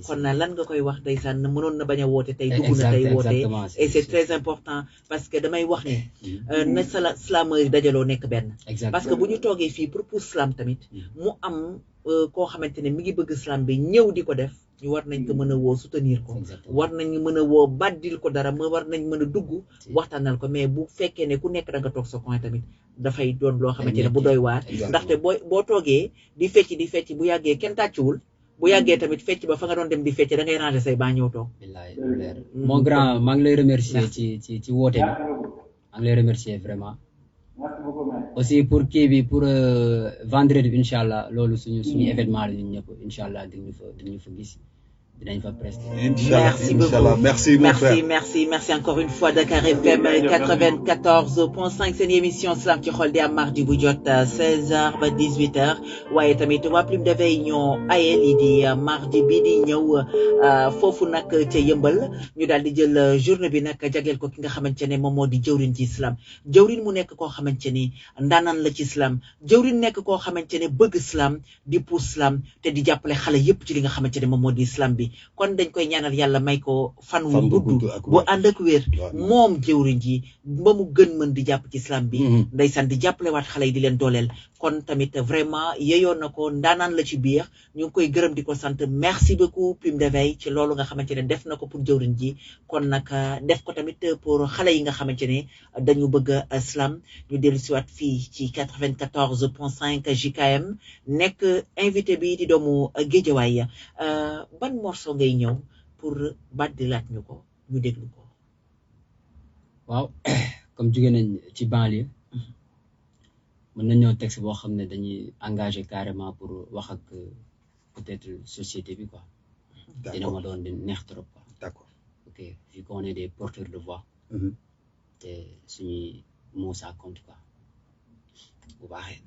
[SPEAKER 1] kon na lan nga koy wax ndeysaan mënoon na bañ a woote tey dugg na tey woote et c'est très important parce que damay wax ne na slameur yi dajaloo nekk benn. parce que bu ñu toogee fii pour slam tamit mu am koo xamante ne mi ngi bëgg slam bi ñëw di ko def ñu war nañ ko mën a woo soutenir ko war nañ mën a woo baddil ko dara war nañ mën a dugg waxtaanal ko mais bu fekkee ne ku nekk da nga toog sa coin tamit dafay doon loo xamante ne bu doy waar ndaxte boo toogee di fecc bu yàggee kenn tàccuwul bu yàggee tamit fecc ba fa nga doon dem di fecc da ngay ranger say baa ñëw toog.
[SPEAKER 4] mon grand maa ngi lay remercier ci woote bi maa ngi lay remercier vraiment aussi pour kii bi pour vendredi bi incha allah loolu suñu événement la ñun ñëpp incha allah dinañu fa gis dinañ fa prester.
[SPEAKER 1] Merci beaucoup. Merci encore une fois Dakar FM 94.5 seen émission Slam ci xol di am mardi bu jot 16h ba 18h waaye tamit waa Plume de Veille ñoo aye lii di mardi bi di ñëw foofu nag ca yëmbal ñu daal di jël journée bi nag jagleel ko ki nga xamante ne moom moo di jëwrin ci islam jëwrin mu nekk koo xamante ni ndaanaan la ci islam jëwrin nekk koo xamante ne bëgg islam di pousse islam te di jàppale xale yépp ci li nga xamante ne moom moo di islam bi bi kon dañ koy ñaanal yàlla may ko fan wu
[SPEAKER 2] Fan bu
[SPEAKER 1] gudd
[SPEAKER 2] gudd ak
[SPEAKER 1] bu
[SPEAKER 2] wér.
[SPEAKER 1] ànd ak wér
[SPEAKER 2] Waaw.
[SPEAKER 1] moom jëwriñ ji ba mu gën mën di jàpp ci islam bi ndeysaan di jàppalewaat xale yi di leen dooleel kon tamit vraiment yeyoon na ko ndaanaan la ci biir ñu ngi koy gërëm di ko sant merci beaucoup Plume d'éveil ci loolu nga xamante ne def na ko pour jëwriñ ji kon nag def ko tamit pour xale yi nga xamante ne dañu bëgg islam ñu dellu siwaat fii ci 94.5 JKM nekk invité bi di doomu Géejawaay ban morceau ngay ñëw pour baddilaat ñu ko ñu déglu ko.
[SPEAKER 4] waaw comme jóge nañ ci banlieue mën nañ ñëw texte boo xam ne dañuy engagé carrément pour wax ak peut-être société bi quoi. dina ma doon di neex trop quoi.
[SPEAKER 2] D'accord.
[SPEAKER 4] ok vu qu'on est des porteurs de voix. te suñuy mots ça compte quoi. bu baaxee.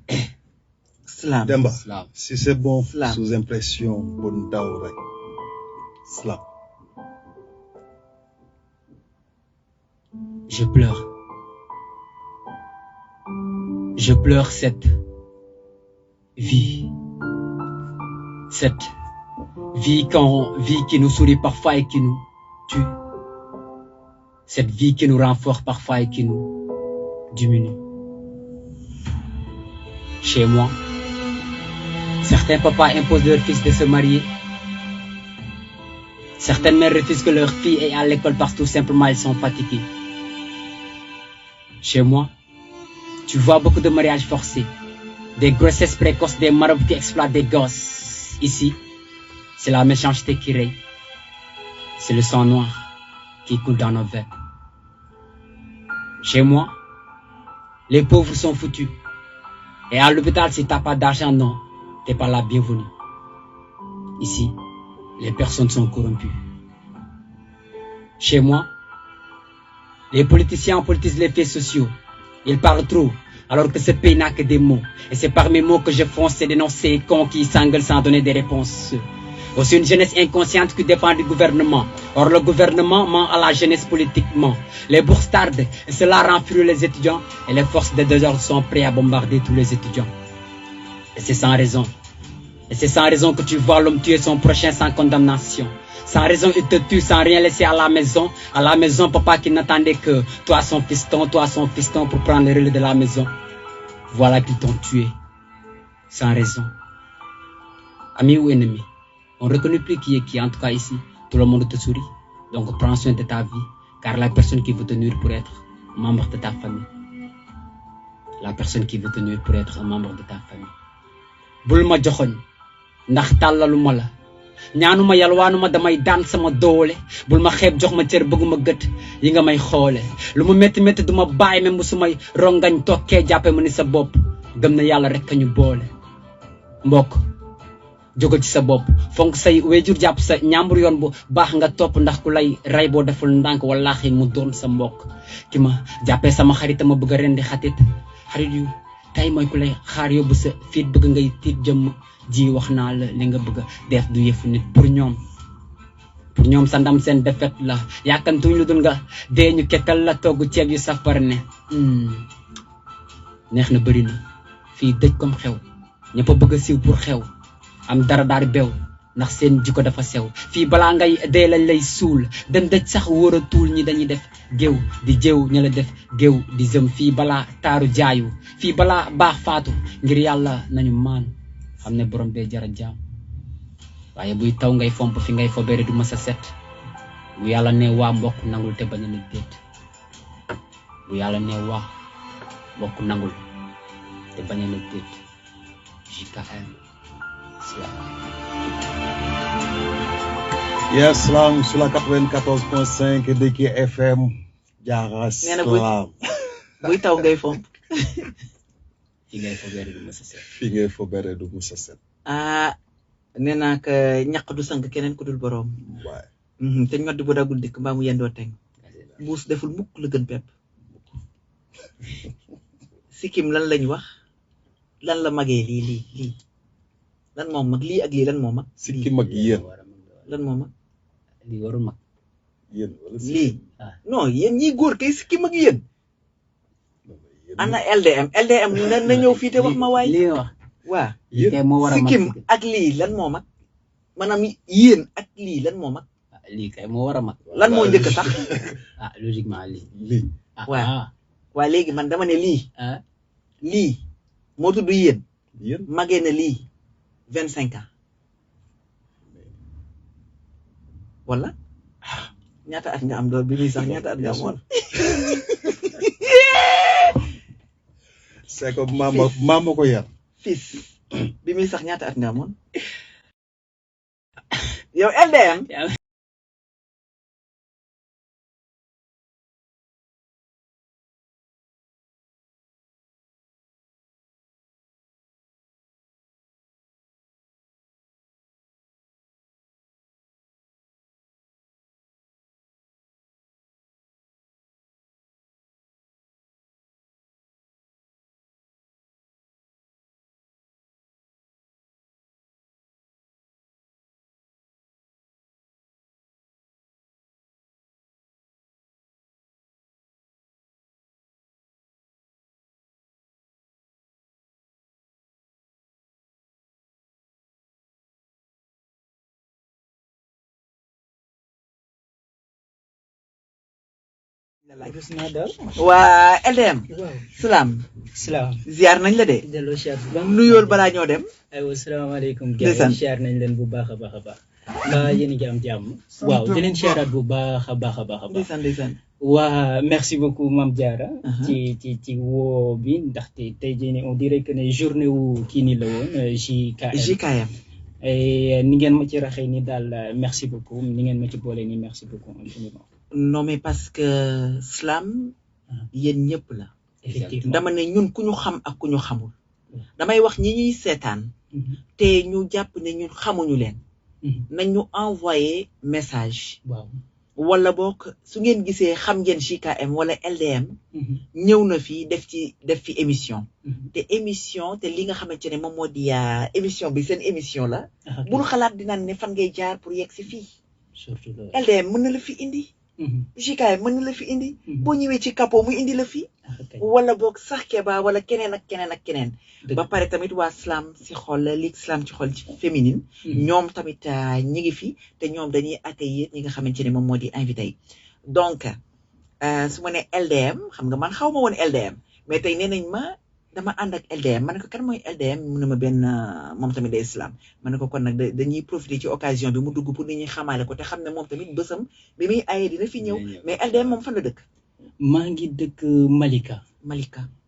[SPEAKER 1] Slam.
[SPEAKER 2] Demba,
[SPEAKER 4] Slam.
[SPEAKER 2] si c'est bon,
[SPEAKER 1] Slam.
[SPEAKER 2] sous impression, bon daw rek. Slam.
[SPEAKER 4] Je pleure. Je pleure cette vie. Cette vie qui nous sourit parfois et qui nous tue. Cette vie qui nous rend fort parfois et qui nous diminue. Chez moi, certains papas imposent leurs fils de se marier. Certaines mères refusent que leur fille aille à l'école parce que tout simplement elles sont fatiguées. Chez moi, tu vois beaucoup de mariages forcés, des grossesses précoces, des marabouts qui exploitent des gosses. Ici, c'est la méchanceté qui règne. C'est le sang noir qui coule dans nos veines. Chez moi, les pauvres sont foutus. Et à l'hôpital, si t'as pas d'argent, non, t'es pas la bienvenue. Ici, les personnes sont corrompues. Chez moi, les politiciens politisent les faits sociaux. Ils parlent trop, alors que ce pays n'a que des mots. Et c'est par mes mots que je fonce et dénonce ces cons qui s'engueulent sans donner des réponses. Aussi une jeunesse inconsciente qui dépend du gouvernement. Or le gouvernement ment à la jeunesse politiquement. Les bourses tardent et cela rend furieux les étudiants. Et les forces de désordre sont prêts à bombarder tous les étudiants. Et c'est sans raison. Et c'est sans raison que tu vois l'homme tuer son prochain sans condamnation. Sans raison, il te tue sans rien laisser à la maison. À la maison, papa qui n'attendait que toi son fiston pour prendre le relais de la maison. Voilà qu'ils t'ont tué. Sans raison. Amis ou ennemis, on ne reconnaît plus qui est qui. En tout cas ici, tout le monde te sourit. Donc prends soin de ta vie. Car la personne qui veut te nuire pour être membre de ta famille. La personne qui veut te nuire pour être un membre de ta famille. Bul ma joxoñ ndax tàllaluma la ñaanuma yalwaanuma damay daan sama doole bul ma xeeb jox ma cër bëgguma gët yi nga may xoole lu mu métti métti duma bàyyi même bu su may rongañ tokkee jàppe ma ni sa bopp gëm na yàlla rek ka ñu boole mbokk jógal ci sa bopp fonk say wéjur jàpp sa ñaambur yoon bu baax nga topp ndax ku lay ray boo deful ndànk wallaahi mu doon sa mbokk ki ma jàppee sama xarit ma bëgg a rendi xatit xarit yu tey mooy ku lay xaar yóbbu sa fiit bëgg ngay tiit jëmm ji wax naa la li nga bëgg a def du yëfu nit pour ñoom sa ndam seen defet la yàkkantuñ lu dul nga dee ñu kettal la togg ceeb yu safar ne neex na bëri na fii dëj comme xew ñëpp a bëgg a siiw pour xew am dara daal bew ndax seen jikko dafa sew fii balaa ngay dee lañ lay suul dem dëj sax wóor a tuul ñi dañuy def géew di jéew ña la def géew di jëm fii balaa taaru jaayu fii balaa baax faatu ngir yàlla nañu maan xam ne borom bee jara jaam waaye buy taw ngay fomp fi ngay fobere du mës a set bu yàlla ne waa mbokk nangul te bañ a ne déet bu yàlla ne waa mbokk nangul te bañ a ne déet JKM
[SPEAKER 2] Yes, Slam sur la 94.5 Deki FM. Jara Slam.
[SPEAKER 1] Buy taw ngay fomp.
[SPEAKER 4] fi ngay fobere du mës a set.
[SPEAKER 2] Fi ngay fobere du mës a set.
[SPEAKER 1] Ah, nee naa ko ñaq du sang keneen ku dul borom.
[SPEAKER 2] Waay.
[SPEAKER 1] te ñod bu dagul dikk mbaa mu yendoo teng. Buus deful mukk la gën pepp. Sikkim lan lañ wax lan la magee lii lan moo mag lii ak lii lan moo mag.
[SPEAKER 2] Sikkim ak yéen.
[SPEAKER 1] lan moo mag.
[SPEAKER 4] lii warul mag.
[SPEAKER 2] Yéen wala
[SPEAKER 1] lii non yéen ñii góor kay sikkim ak yéen. ana LDM na ñëw fii te wax ma waay.
[SPEAKER 4] lii nga wax.
[SPEAKER 1] waa
[SPEAKER 4] lii kay moo war a mag
[SPEAKER 1] sikkim ak lii lan moo mag. maanaam yéen ak lii lan moo mag.
[SPEAKER 4] lii kay moo war a mag.
[SPEAKER 1] lan moo njëkk sax.
[SPEAKER 4] logiquement lii.
[SPEAKER 1] waaw léegi man dama ne lii. lii moo tudd yéen. magee na lii 25 ans. wala ñaata at nga am doon bi muy sax ñaata at nga amoon.
[SPEAKER 2] c'est que maama ko yar.
[SPEAKER 1] fils bi muy sax ñaata at nga amoon. yow LDM. waa LDM. salaam. ziar nañ la de. nuyool balaa ñoo dem.
[SPEAKER 7] aywa salaamaaleykum. ziar nañ leen bu baax a baax a baax. mbaa yéen a ngi am jàmm. waaw di leen ziaraat bu baax a baax a baax a baax.
[SPEAKER 1] ndeysaan.
[SPEAKER 7] waa merci beaucoup Mame Diarra. ci woo bi ndaxte tey jii nii on dirait que ne journée wu kii nii la woon JKM. ni ngeen ma ci raxee ni daal merci beaucoup ni ngeen ma ci boole nii merci beaucoup infiniment.
[SPEAKER 1] non mais parce que slam yéen ñëpp la.
[SPEAKER 7] effectivement
[SPEAKER 1] dama ne ñun ku ñu xam ak ku ñu xamul. damay wax ñi ñuy seetaan. te ñu jàpp ne ñun xamuñu leen. nañ ñu envoyé message.
[SPEAKER 7] waaw
[SPEAKER 1] wala boog su ngeen gisee xam ngeen JKM wala LDM. ñëw na fi def fi émission. te émission te li nga xamante ne moom moo di émission bi seen émission la. bul xalaat dinaan ne fan ngay jaar pour yegg si fii.
[SPEAKER 7] surtout loolu
[SPEAKER 1] LDM mën na la fi indi. JKM mën na la fi indi. boo ñëwee ci capot mu indi la fi. wala boog sax Keba wala keneen ak keneen ak keneen. ba pare tamit waa slam si xol ligue slam ci xol ci féminine. ñoom tamit ñi ngi fi te ñoom dañuy accueillir ñi nga xamante ne moom moo di invité yi. donc su ma nee LDM xam nga man xaw ma woon LDM mais tey nee nañ ma dama ànd ak LDM ma ne ko kan mooy LDM mu ne ma benn moom tamit day slam ma ne ko kon nag dañuy profiter ci occasion bi mu dugg pour nit ñi xamaale ko te xam ne moom tamit bësam bi muy ayee dina fi ñëw mais LDM moom fan la dëkk.
[SPEAKER 7] maa ngi dëkk Malika.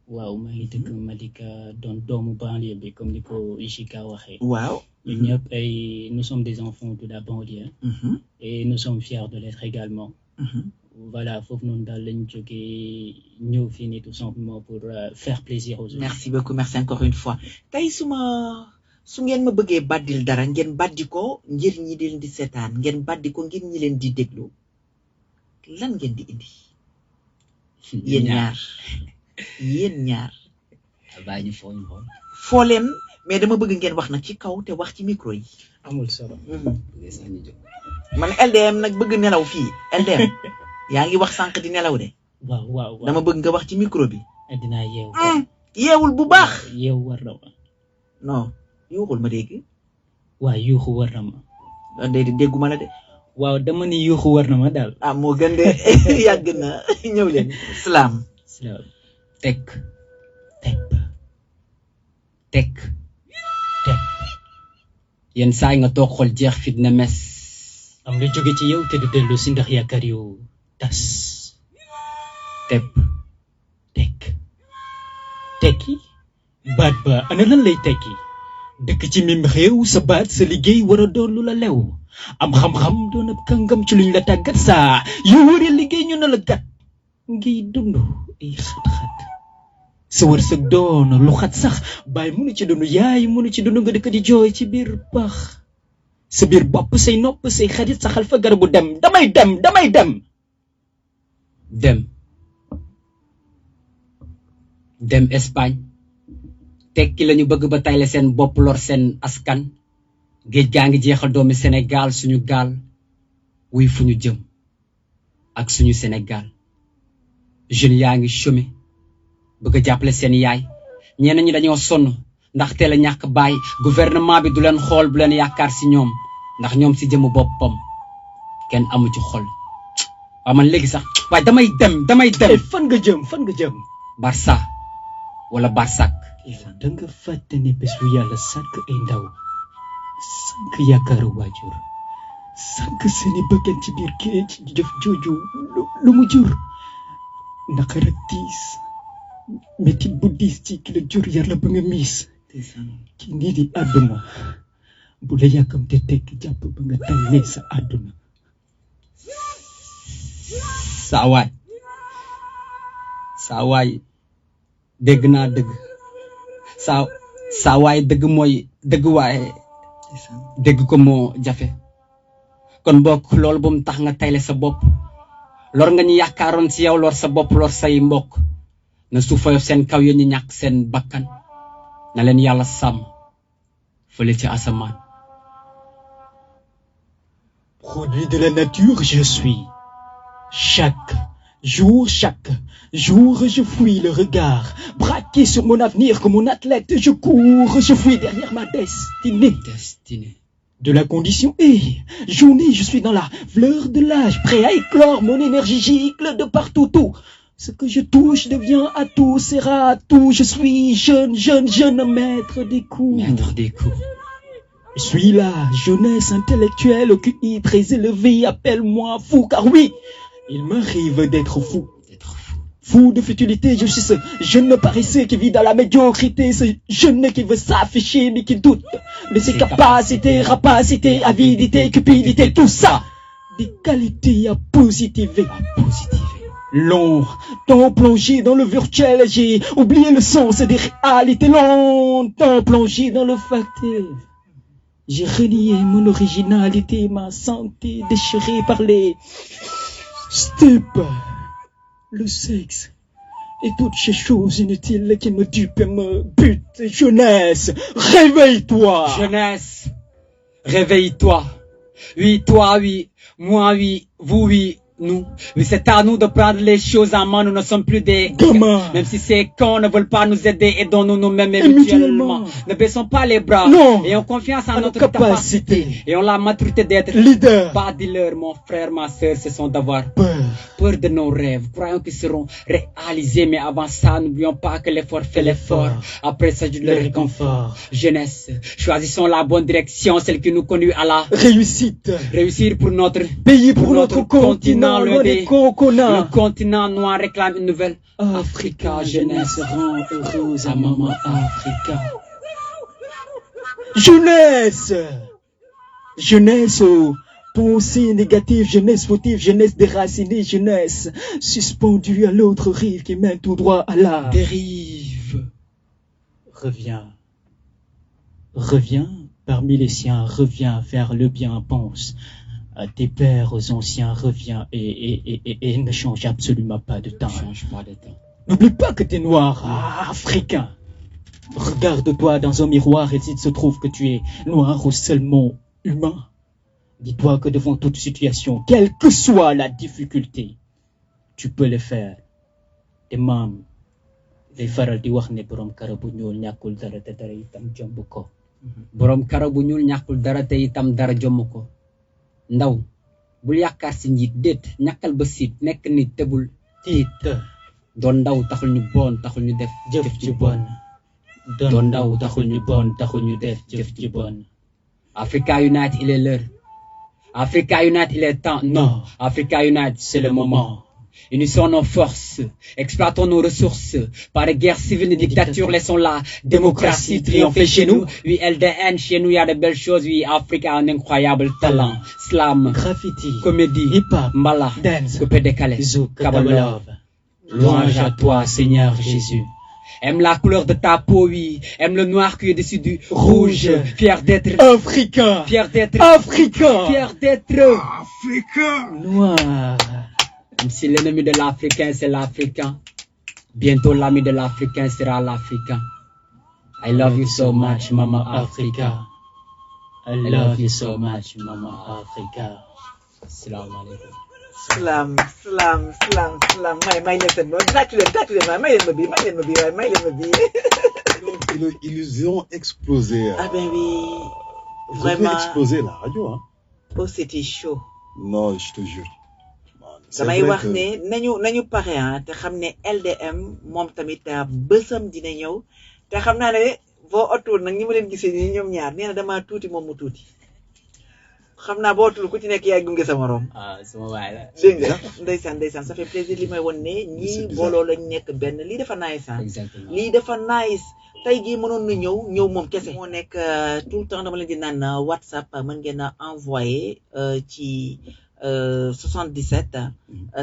[SPEAKER 7] waaw maa ngi dëkk Malika doon doomu banlieue bi comme ni ko Ishika waxee.
[SPEAKER 1] waaw
[SPEAKER 7] ñun ñëpp nous sommes des enfants de la banlieue. et nous sommes fiers de l'être également. voilà foofu noonu daal lañ jógee ñëw fii nii tout simplement pour faire plaisir aux autres.
[SPEAKER 1] merci beaucoup merci encore une fois tey su ngeen ma bëggee baddil dara ngeen baddi ko ngir ñi leen di seetaan ngeen baddi ko ngir ñi leen di déglu lan ngeen di indi. yéen ñaar.
[SPEAKER 4] bàyyi ñu
[SPEAKER 1] foo leen mais dama bëgg ngeen wax nag ci kaw te wax ci micro yi.
[SPEAKER 7] amul solo.
[SPEAKER 1] man LDM nag bëgg nelaw fii LDM. yaa ngi wax sànq di nelaw de.
[SPEAKER 7] waaw
[SPEAKER 1] dama bëgg nga wax ci micro bi.
[SPEAKER 7] dinaa yeewu.
[SPEAKER 1] yeewul bu baax.
[SPEAKER 7] yeewu war na ma.
[SPEAKER 1] non yuuxul ma dégg.
[SPEAKER 7] waaw yuuxu war na ma.
[SPEAKER 1] déedéet dégguma la de.
[SPEAKER 7] waaw dama ni yuuxu war na ma daal.
[SPEAKER 1] moo gën de yàgg na ñëw leen. salaam.
[SPEAKER 4] tek. yenn saa yi nga toog xool jeex fit na mes.
[SPEAKER 7] am nga jóge ci yow te du dellu si ndax yaakaar yow tas. tekki baat ba ana lan lay tekki dëkk ci mim réew sa baat sa liggéey war a doon lu la lew am xam-xam doon ab kàngam ci luñ la tàggat saa yu wëree liggéey ñu ne la gat ngay dund ay xat-xat sa wërsëg doon lu xat sax baay mënu ci dund yaay mënu ci dund nga dëkk di jooy ci biir pax sa biir bopp say nopp say xarit saxal fa garabu dem damay
[SPEAKER 4] dem Espagne tekki lañu bëgg ba tayle seen bopp lor seen askan géej gaa ngi jeexal doomi Sénégal suñu gaal wuy fu ñu jëm ak suñu Sénégal jeunes yaa ngi chômé bëgg a jàppale seen yaay ñenn ñi dañoo sonn ndax teel a ñàkk baay gouvernement bi du leen xool bu leen yaakaar si ñoom ndax ñoom si jëmu boppam kenn amu ci xol waaw man léegi sax waaye damay dem
[SPEAKER 7] fan nga jëm
[SPEAKER 4] Barça wala Barsak
[SPEAKER 7] da nga fàtte ne bés bu yàlla sàkk ay ndaw sànq yaakaaru waajur sànq seeni bëggan ci biir géej jëf jooju lu mu jur naqar ak tiis métit bu diis ci ki la jur yar la ba nga miis ki nii di àdduna bu la yàkkamte tekk jàpp ba nga tànnee sa àdduna
[SPEAKER 4] saa waay dégg naa dëgg saa waay dëgg mooy dëgg waaye dégg ko moo jafe kon bokk loolu bu mu tax nga tayle sa bopp lor nga ñu yaakaaroon ci yow lor sa bopp lor say mbokk na suufayof seen kaw yéen ñi ñàkk seen bakkan na leen yàlla sàmm fële ci asamaan.
[SPEAKER 7] Produit de la nature, je suis. Chaque jour, je fuis le regard. Braqué sur mon avenir comme mon athlète, je cours, je fuis derrière ma destinée. De la condition journée, je suis dans la fleur de l'âge, prêt à éclore, mon énergie gicle de partout, tout. Ce que je touche devient atout, sera tout. Je suis jeune, maître des coups. Je suis la jeunesse intellectuelle, au QI très élevé, appelle-moi fou, car oui, il m'arrive d'être fou. Fou de futilité, je suis ce jeune paresseux qui vit dans la médiocrité, ce jeune qui veut s'afficher mais qui doute de ses capacités, rapacité, avidité, cupidité, tout ça, des qualités à positiver. Longtemps plongé dans le virtuel, j'ai oublié le sens des réalités, longtemps plongé dans le facteur. J'ai renié mon originalité, ma santé déchirée par les stupes, le sexe et toutes ces choses inutiles qui me dupent et me butent. Jeunesse, réveille-toi!
[SPEAKER 4] Jeunesse, réveille-toi! Oui, toi, oui, moi, oui, vous, oui, nous. Oui, c'est à nous de prendre les choses en main, nous ne sommes plus des
[SPEAKER 7] gamins.
[SPEAKER 4] Même si ces cons ne veulent pas nous aider, aidons-nous nous-mêmes et mutuellement. Ne baissons pas les bras.
[SPEAKER 7] Non.
[SPEAKER 4] Ayons confiance en notre capacité. Ayons la maturité d'être
[SPEAKER 7] leader.
[SPEAKER 4] Pas dealer, mon frère, ma soeur, ce sont d'avoir peur de nos rêves. Croyons qu'ils seront réalisés, mais avant ça, n'oublions pas que l'effort fait l'effort. Après ça, le réconfort. Jeunesse, choisissons la bonne direction, celle qui nous conduit à la
[SPEAKER 7] réussite.
[SPEAKER 4] Réussir pour notre
[SPEAKER 7] pays, pour notre continent. Le
[SPEAKER 4] continent noir réclame une nouvelle
[SPEAKER 7] Africa. Jeunesse rend heureuse à maman Africa. Jeunesse aux pensées négatives, jeunesse fautive, jeunesse déracinée, jeunesse suspendue à l'autre rive qui mène tout droit à la
[SPEAKER 4] dérive.
[SPEAKER 7] Reviens parmi les siens, reviens faire le bien, pense à tes pères, aux anciens, reviens et ne change absolument pas de temps. N'oublie pas que tu es noir, africain. Regarde-toi dans un miroir et s'il se trouve que tu es noir ou seulement humain, dis-toi que devant toute situation, quelle que soit la difficulté, tu peux le faire. Tes membres, les faral di wax ne borom kara bu ñuul ñàkkul dara te dara itam jomb ko.
[SPEAKER 4] Borom kara bu ñuul ñàkkul dara te itam dara jomb ko. Ndaw bul yaakaar si njiit déet ñàkkal ba siit nekk nit te bul tiit doon ndaw taxul ñu bon taxul ñu def jëf ci bon doon ndaw taxul ñu bon taxul ñu def jëf ci bon. Africa Unite il est l'heure. Africa Unite il est temps. Non, Africa Unite c'est le moment. Unissons nos forces, exploitons nos ressources. Par les guerres civiles et dictatures, laissons la démocratie triompher chez nous. Oui, LDN, chez nous, il y a de belles choses. Oui, Afrique a un incroyable talent. Slam,
[SPEAKER 7] graffiti,
[SPEAKER 4] comédie,
[SPEAKER 7] hip-hop,
[SPEAKER 4] mbala,
[SPEAKER 7] dance,
[SPEAKER 4] coupé décalé,
[SPEAKER 7] zouk,
[SPEAKER 4] kabalov.
[SPEAKER 7] Louange à toi, Seigneur Jésus.
[SPEAKER 4] Aime la couleur de ta peau, oui. Aime le noir qui est dessus du rouge. Fier d'être
[SPEAKER 7] africain.
[SPEAKER 4] Fier d'être
[SPEAKER 7] africain.
[SPEAKER 4] Fier d'être
[SPEAKER 2] africain.
[SPEAKER 7] Noir.
[SPEAKER 4] Même si l'ennemi de l'Africain, c'est l'Africain, bientôt l'ami de l'Africain sera l'Africain. I love you so much, Mama Africa.
[SPEAKER 7] I love you so much, Mama Africa.
[SPEAKER 4] Assalamu alaikum.
[SPEAKER 3] Salam. May leen no tàccu leen may leen ma bi.
[SPEAKER 2] Ils ont explosé.
[SPEAKER 3] Ah ben oui.
[SPEAKER 1] Vraiment.
[SPEAKER 2] Explosé la radio, hein.
[SPEAKER 1] Oh, c'était chaud.
[SPEAKER 2] Non, je te jure.
[SPEAKER 1] damay wax ne nañu pare ah te xam ne LDM moom tamit bësam dina ñëw te xam naa ne boo otul nag ñi ma leen gisee nii ñoom ñaar nee na damaa tuuti moom mu tuuti xam naa boo otul ku ci nekk yaay gunge sa morom.
[SPEAKER 4] sama waay la.
[SPEAKER 1] dégg nga ndeysaan ça fait plaisir li may won ne ñii booloo lañ nekk benn lii dafa nice ah.
[SPEAKER 4] exactement
[SPEAKER 1] lii dafa nice tey jii mënoon na ñëw moom kese. moo nekk tout le temps dama leen di naan WhatsApp mën ngeen a envoyé ci 77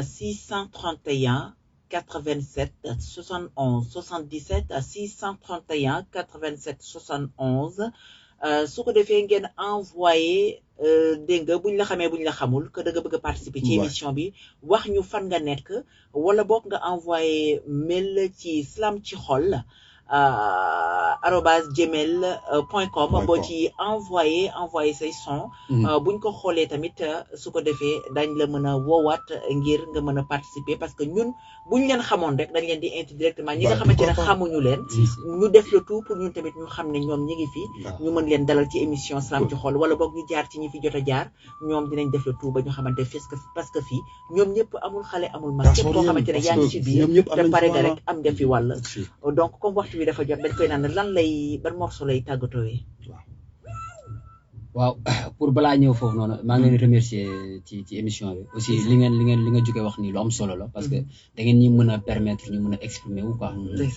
[SPEAKER 1] 631 87 71 77 631 87 71 su ko defee ngeen envoyé dégg nga buñ la xamee buñ la xamul que da nga bëgg a participer ci émission bi wax ñu fan nga nekk wala boog nga envoyé mail ci slam ci xol @gmail.com boo ci envoyé say son buñ ko xoolee tamit su ko defee dañ la mën a woowaat ngir nga mën a participer parce que ñun buñ leen xamoon rek dañ leen di invité directement ñi nga xamante ne xamuñu leen ñu def le tout pour ñun tamit ñu xam ne ñoom ñi ngi fi ñu mën leen dalal ci émission Salam ci Xol wala boog ñu jaar ci ñi fi jot a jaar ñoom dinañ def le tout ba ñu xamante parce que fii ñoom ñëpp amul xale amul mag képp koo xamante ne yaa ngi ci biir te pare nga rek am nga fi wàll donc comme waxtu bi dafa jot dañ koy naan lan lay ban morceau lay tàggatoo
[SPEAKER 4] waaw pour balaa ñëw foofu noonu maa ngi leen remercier ci émission bi aussi li nga jógee wax nii lu am solo la parce que da ngeen ñi mën a permettre ñu mën a exprimer wu quoi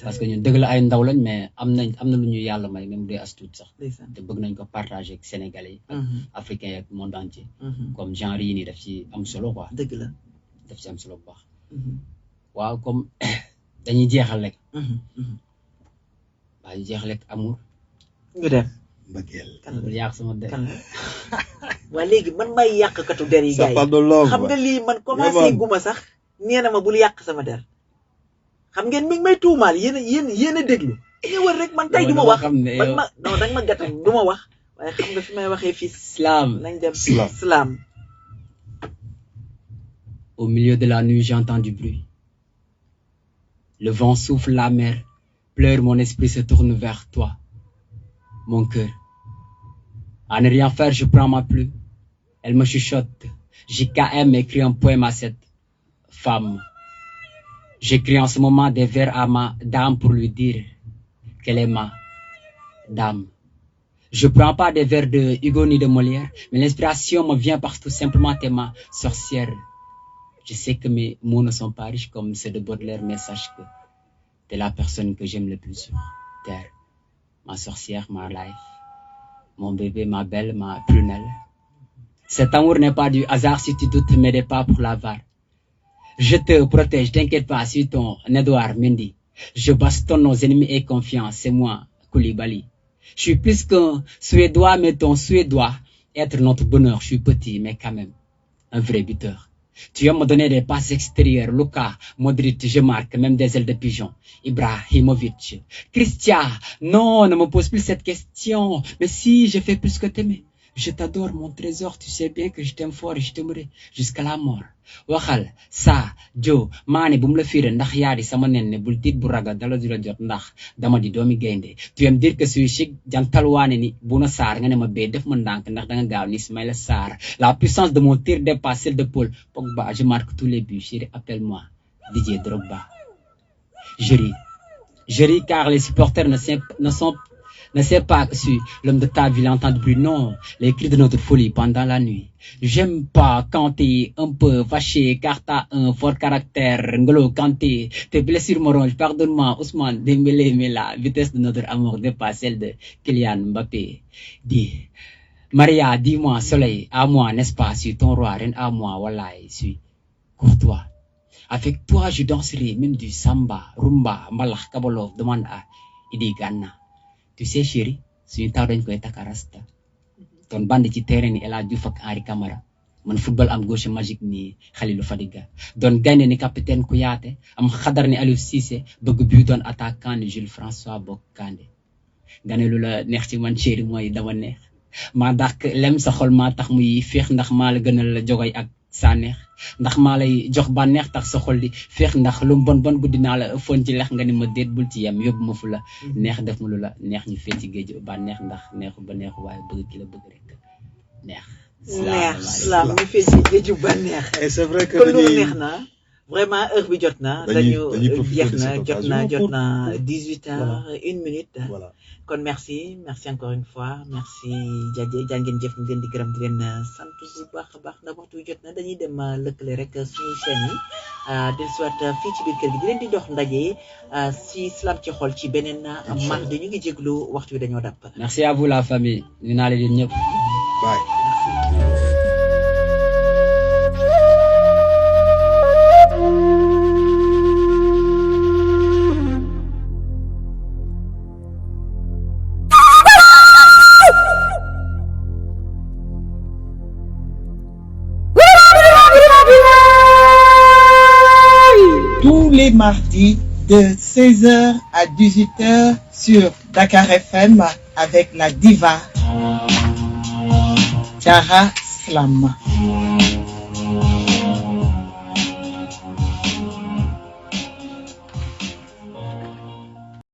[SPEAKER 4] parce que ñun dëgg la ay ndaw lañ mais am na lu ñu yàlla may même des as tuut sax te bëgg nañ ko partager ak sénégalais yi ak africains yi ak monde entier comme genre yi nii daf ci am solo quoi
[SPEAKER 1] dëgg la
[SPEAKER 4] daf ci am solo bu baax waaw comme dañuy jeexal rek waaw ñu jeexal rek amour
[SPEAKER 1] ñu dem
[SPEAKER 2] mbëggeel
[SPEAKER 4] bul yàq sama der
[SPEAKER 1] waa léegi man may yàqkatu der yi gars yi xam nga lii man commencé guma sax nee na ma bul yàq sama der xam ngeen mi ngi may tuumaal yéen a déglu ñëwal rek man tey du ma wax man ma non danga ma gàttal du ma wax waaye xam nga fi may waxee fii
[SPEAKER 4] slam
[SPEAKER 1] nañ dem slam
[SPEAKER 4] au milieu de la nuit j'entends du bruit le vent souffle la mer pleure mon esprit se tourne vers toi mon cœur. À ne rien faire, je prends ma plume. Elle me chuchote. JKM écrit un poème à cette femme. J'écris en ce moment des vers à ma dame pour lui dire qu'elle est ma dame. Je prends pas des vers de Hugo ni de Molière, mais l'inspiration me vient parce que tout simplement t'es ma sorcière. Je sais que mes mots ne sont pas riches comme ceux de Baudelaire, mais sache que t'es la personne que j'aime le plus sur terre. Ma sorcière, ma life, mon bébé, ma belle, ma prunelle. Cet amour n'est pas du hasard si tu doutes, mais des pas pour l'avare. Je te protège, t'inquiète pas, suis ton Edouard Mendy. Je bastonne nos ennemis et confiance, c'est moi, Koulibaly. Je suis plus qu'un Suédois, mais ton Suédois, être notre bonheur, je suis petit, mais quand même, un vrai buteur. Tu vas me donner des passes extérieures, Luka, Modric, je marque, même des ailes de pigeon. Ibrahimovic, Christian, non, ne me pose plus cette question. Mais si, je fais plus que t'aimer. Je t'adore, mon trésor, tu sais bien que je t'aime fort et je t'aimerai jusqu'à la mort. Waxal, sa, jo, maane bum la fiire ndax yaa di sama nen ne bul tiit bu ragal dala du la jot ndax dama di doomi gaynde. Tu aimes dire que je suis chic, jantal waane ni Bouna Sarr nga ne ma bee def ma ndànk ndax danga gaaw ni Ismaïla Sarr. La puissance de mon tir dépasse celle de Paul Pogba, je marque tous les buts, chérie, appelle-moi Didier Drogba. Je ris car les supporters ne savent pas que je suis l'homme de ta ville, entend du bruit, non, les cris de notre folie pendant la nuit. J'aime pas quand t'es un peu fâché car t'as un fort caractère. N'Golo Kanté, tes blessures me rongent, pardonne-moi, Ousmane Dembélé, mais la vitesse de notre amour dépasse celle de Kylian Mbappé. Dis, Maria, dis-moi, soleil, à moi, n'est-ce pas, suis ton roi, reine à moi, voilà, je suis courtois. Avec toi, je danserai même du samba, rumba, mbalax, kabolov, demande à Idi Gana. Tu sais, chérie, suñu taw dañ koy takarasta. Ton bandi ci terrain ni El Hadji Diouf ak Henri Camara. Man football am gauche magique ni Khalilou Fadiga. Don gaynde ni capitaine Kouyaté, am xadar ni Aliou Cissé, bëgg but doon attaquant ni Jules François Bocandé. Nga ne lu la neex ci man chérie mooy dama neex. Maa dàq lem sa xol maa tax muy féex ndax maa la gënal la jogoy ak saa neex ndax maa lay jox bànneex tax sa xol di feex ndax lu bon bon guddi naa la foon ci lex nga ni ma déet bul ci yem yóbbu ma fu la neex def ma lu la neex ñu fee ci géej bànneex ndax neexu ba neexu waaye bëgg ki la bëgg rek neex.
[SPEAKER 1] Salaam ñu fee ci géeju bànneex.
[SPEAKER 2] et c'est vrai que
[SPEAKER 1] kon loolu neex na vraiment heure bi jot na.
[SPEAKER 2] dañuy
[SPEAKER 1] jeex na jot na 18h01.
[SPEAKER 2] Voilà.
[SPEAKER 1] kon merci encore une fois merci jàngeen jëf ñu leen di gërëm di leen sant bu baax a baax ndax waxtu wi jot na dañuy dem lëkkale rek suñu chaîne yi del soit fii ci biir kër gi di leen di dox ndaje si Salam ci xol ci beneen mardi ñu ngi jéglu waxtu wi dañoo dàpp.
[SPEAKER 4] merci à vous la famille ñu naa leen ñëpp.
[SPEAKER 2] Bye.
[SPEAKER 8] Tous les mardis de 16h à 18h sur Dakar FM avec la diva Dara Slam.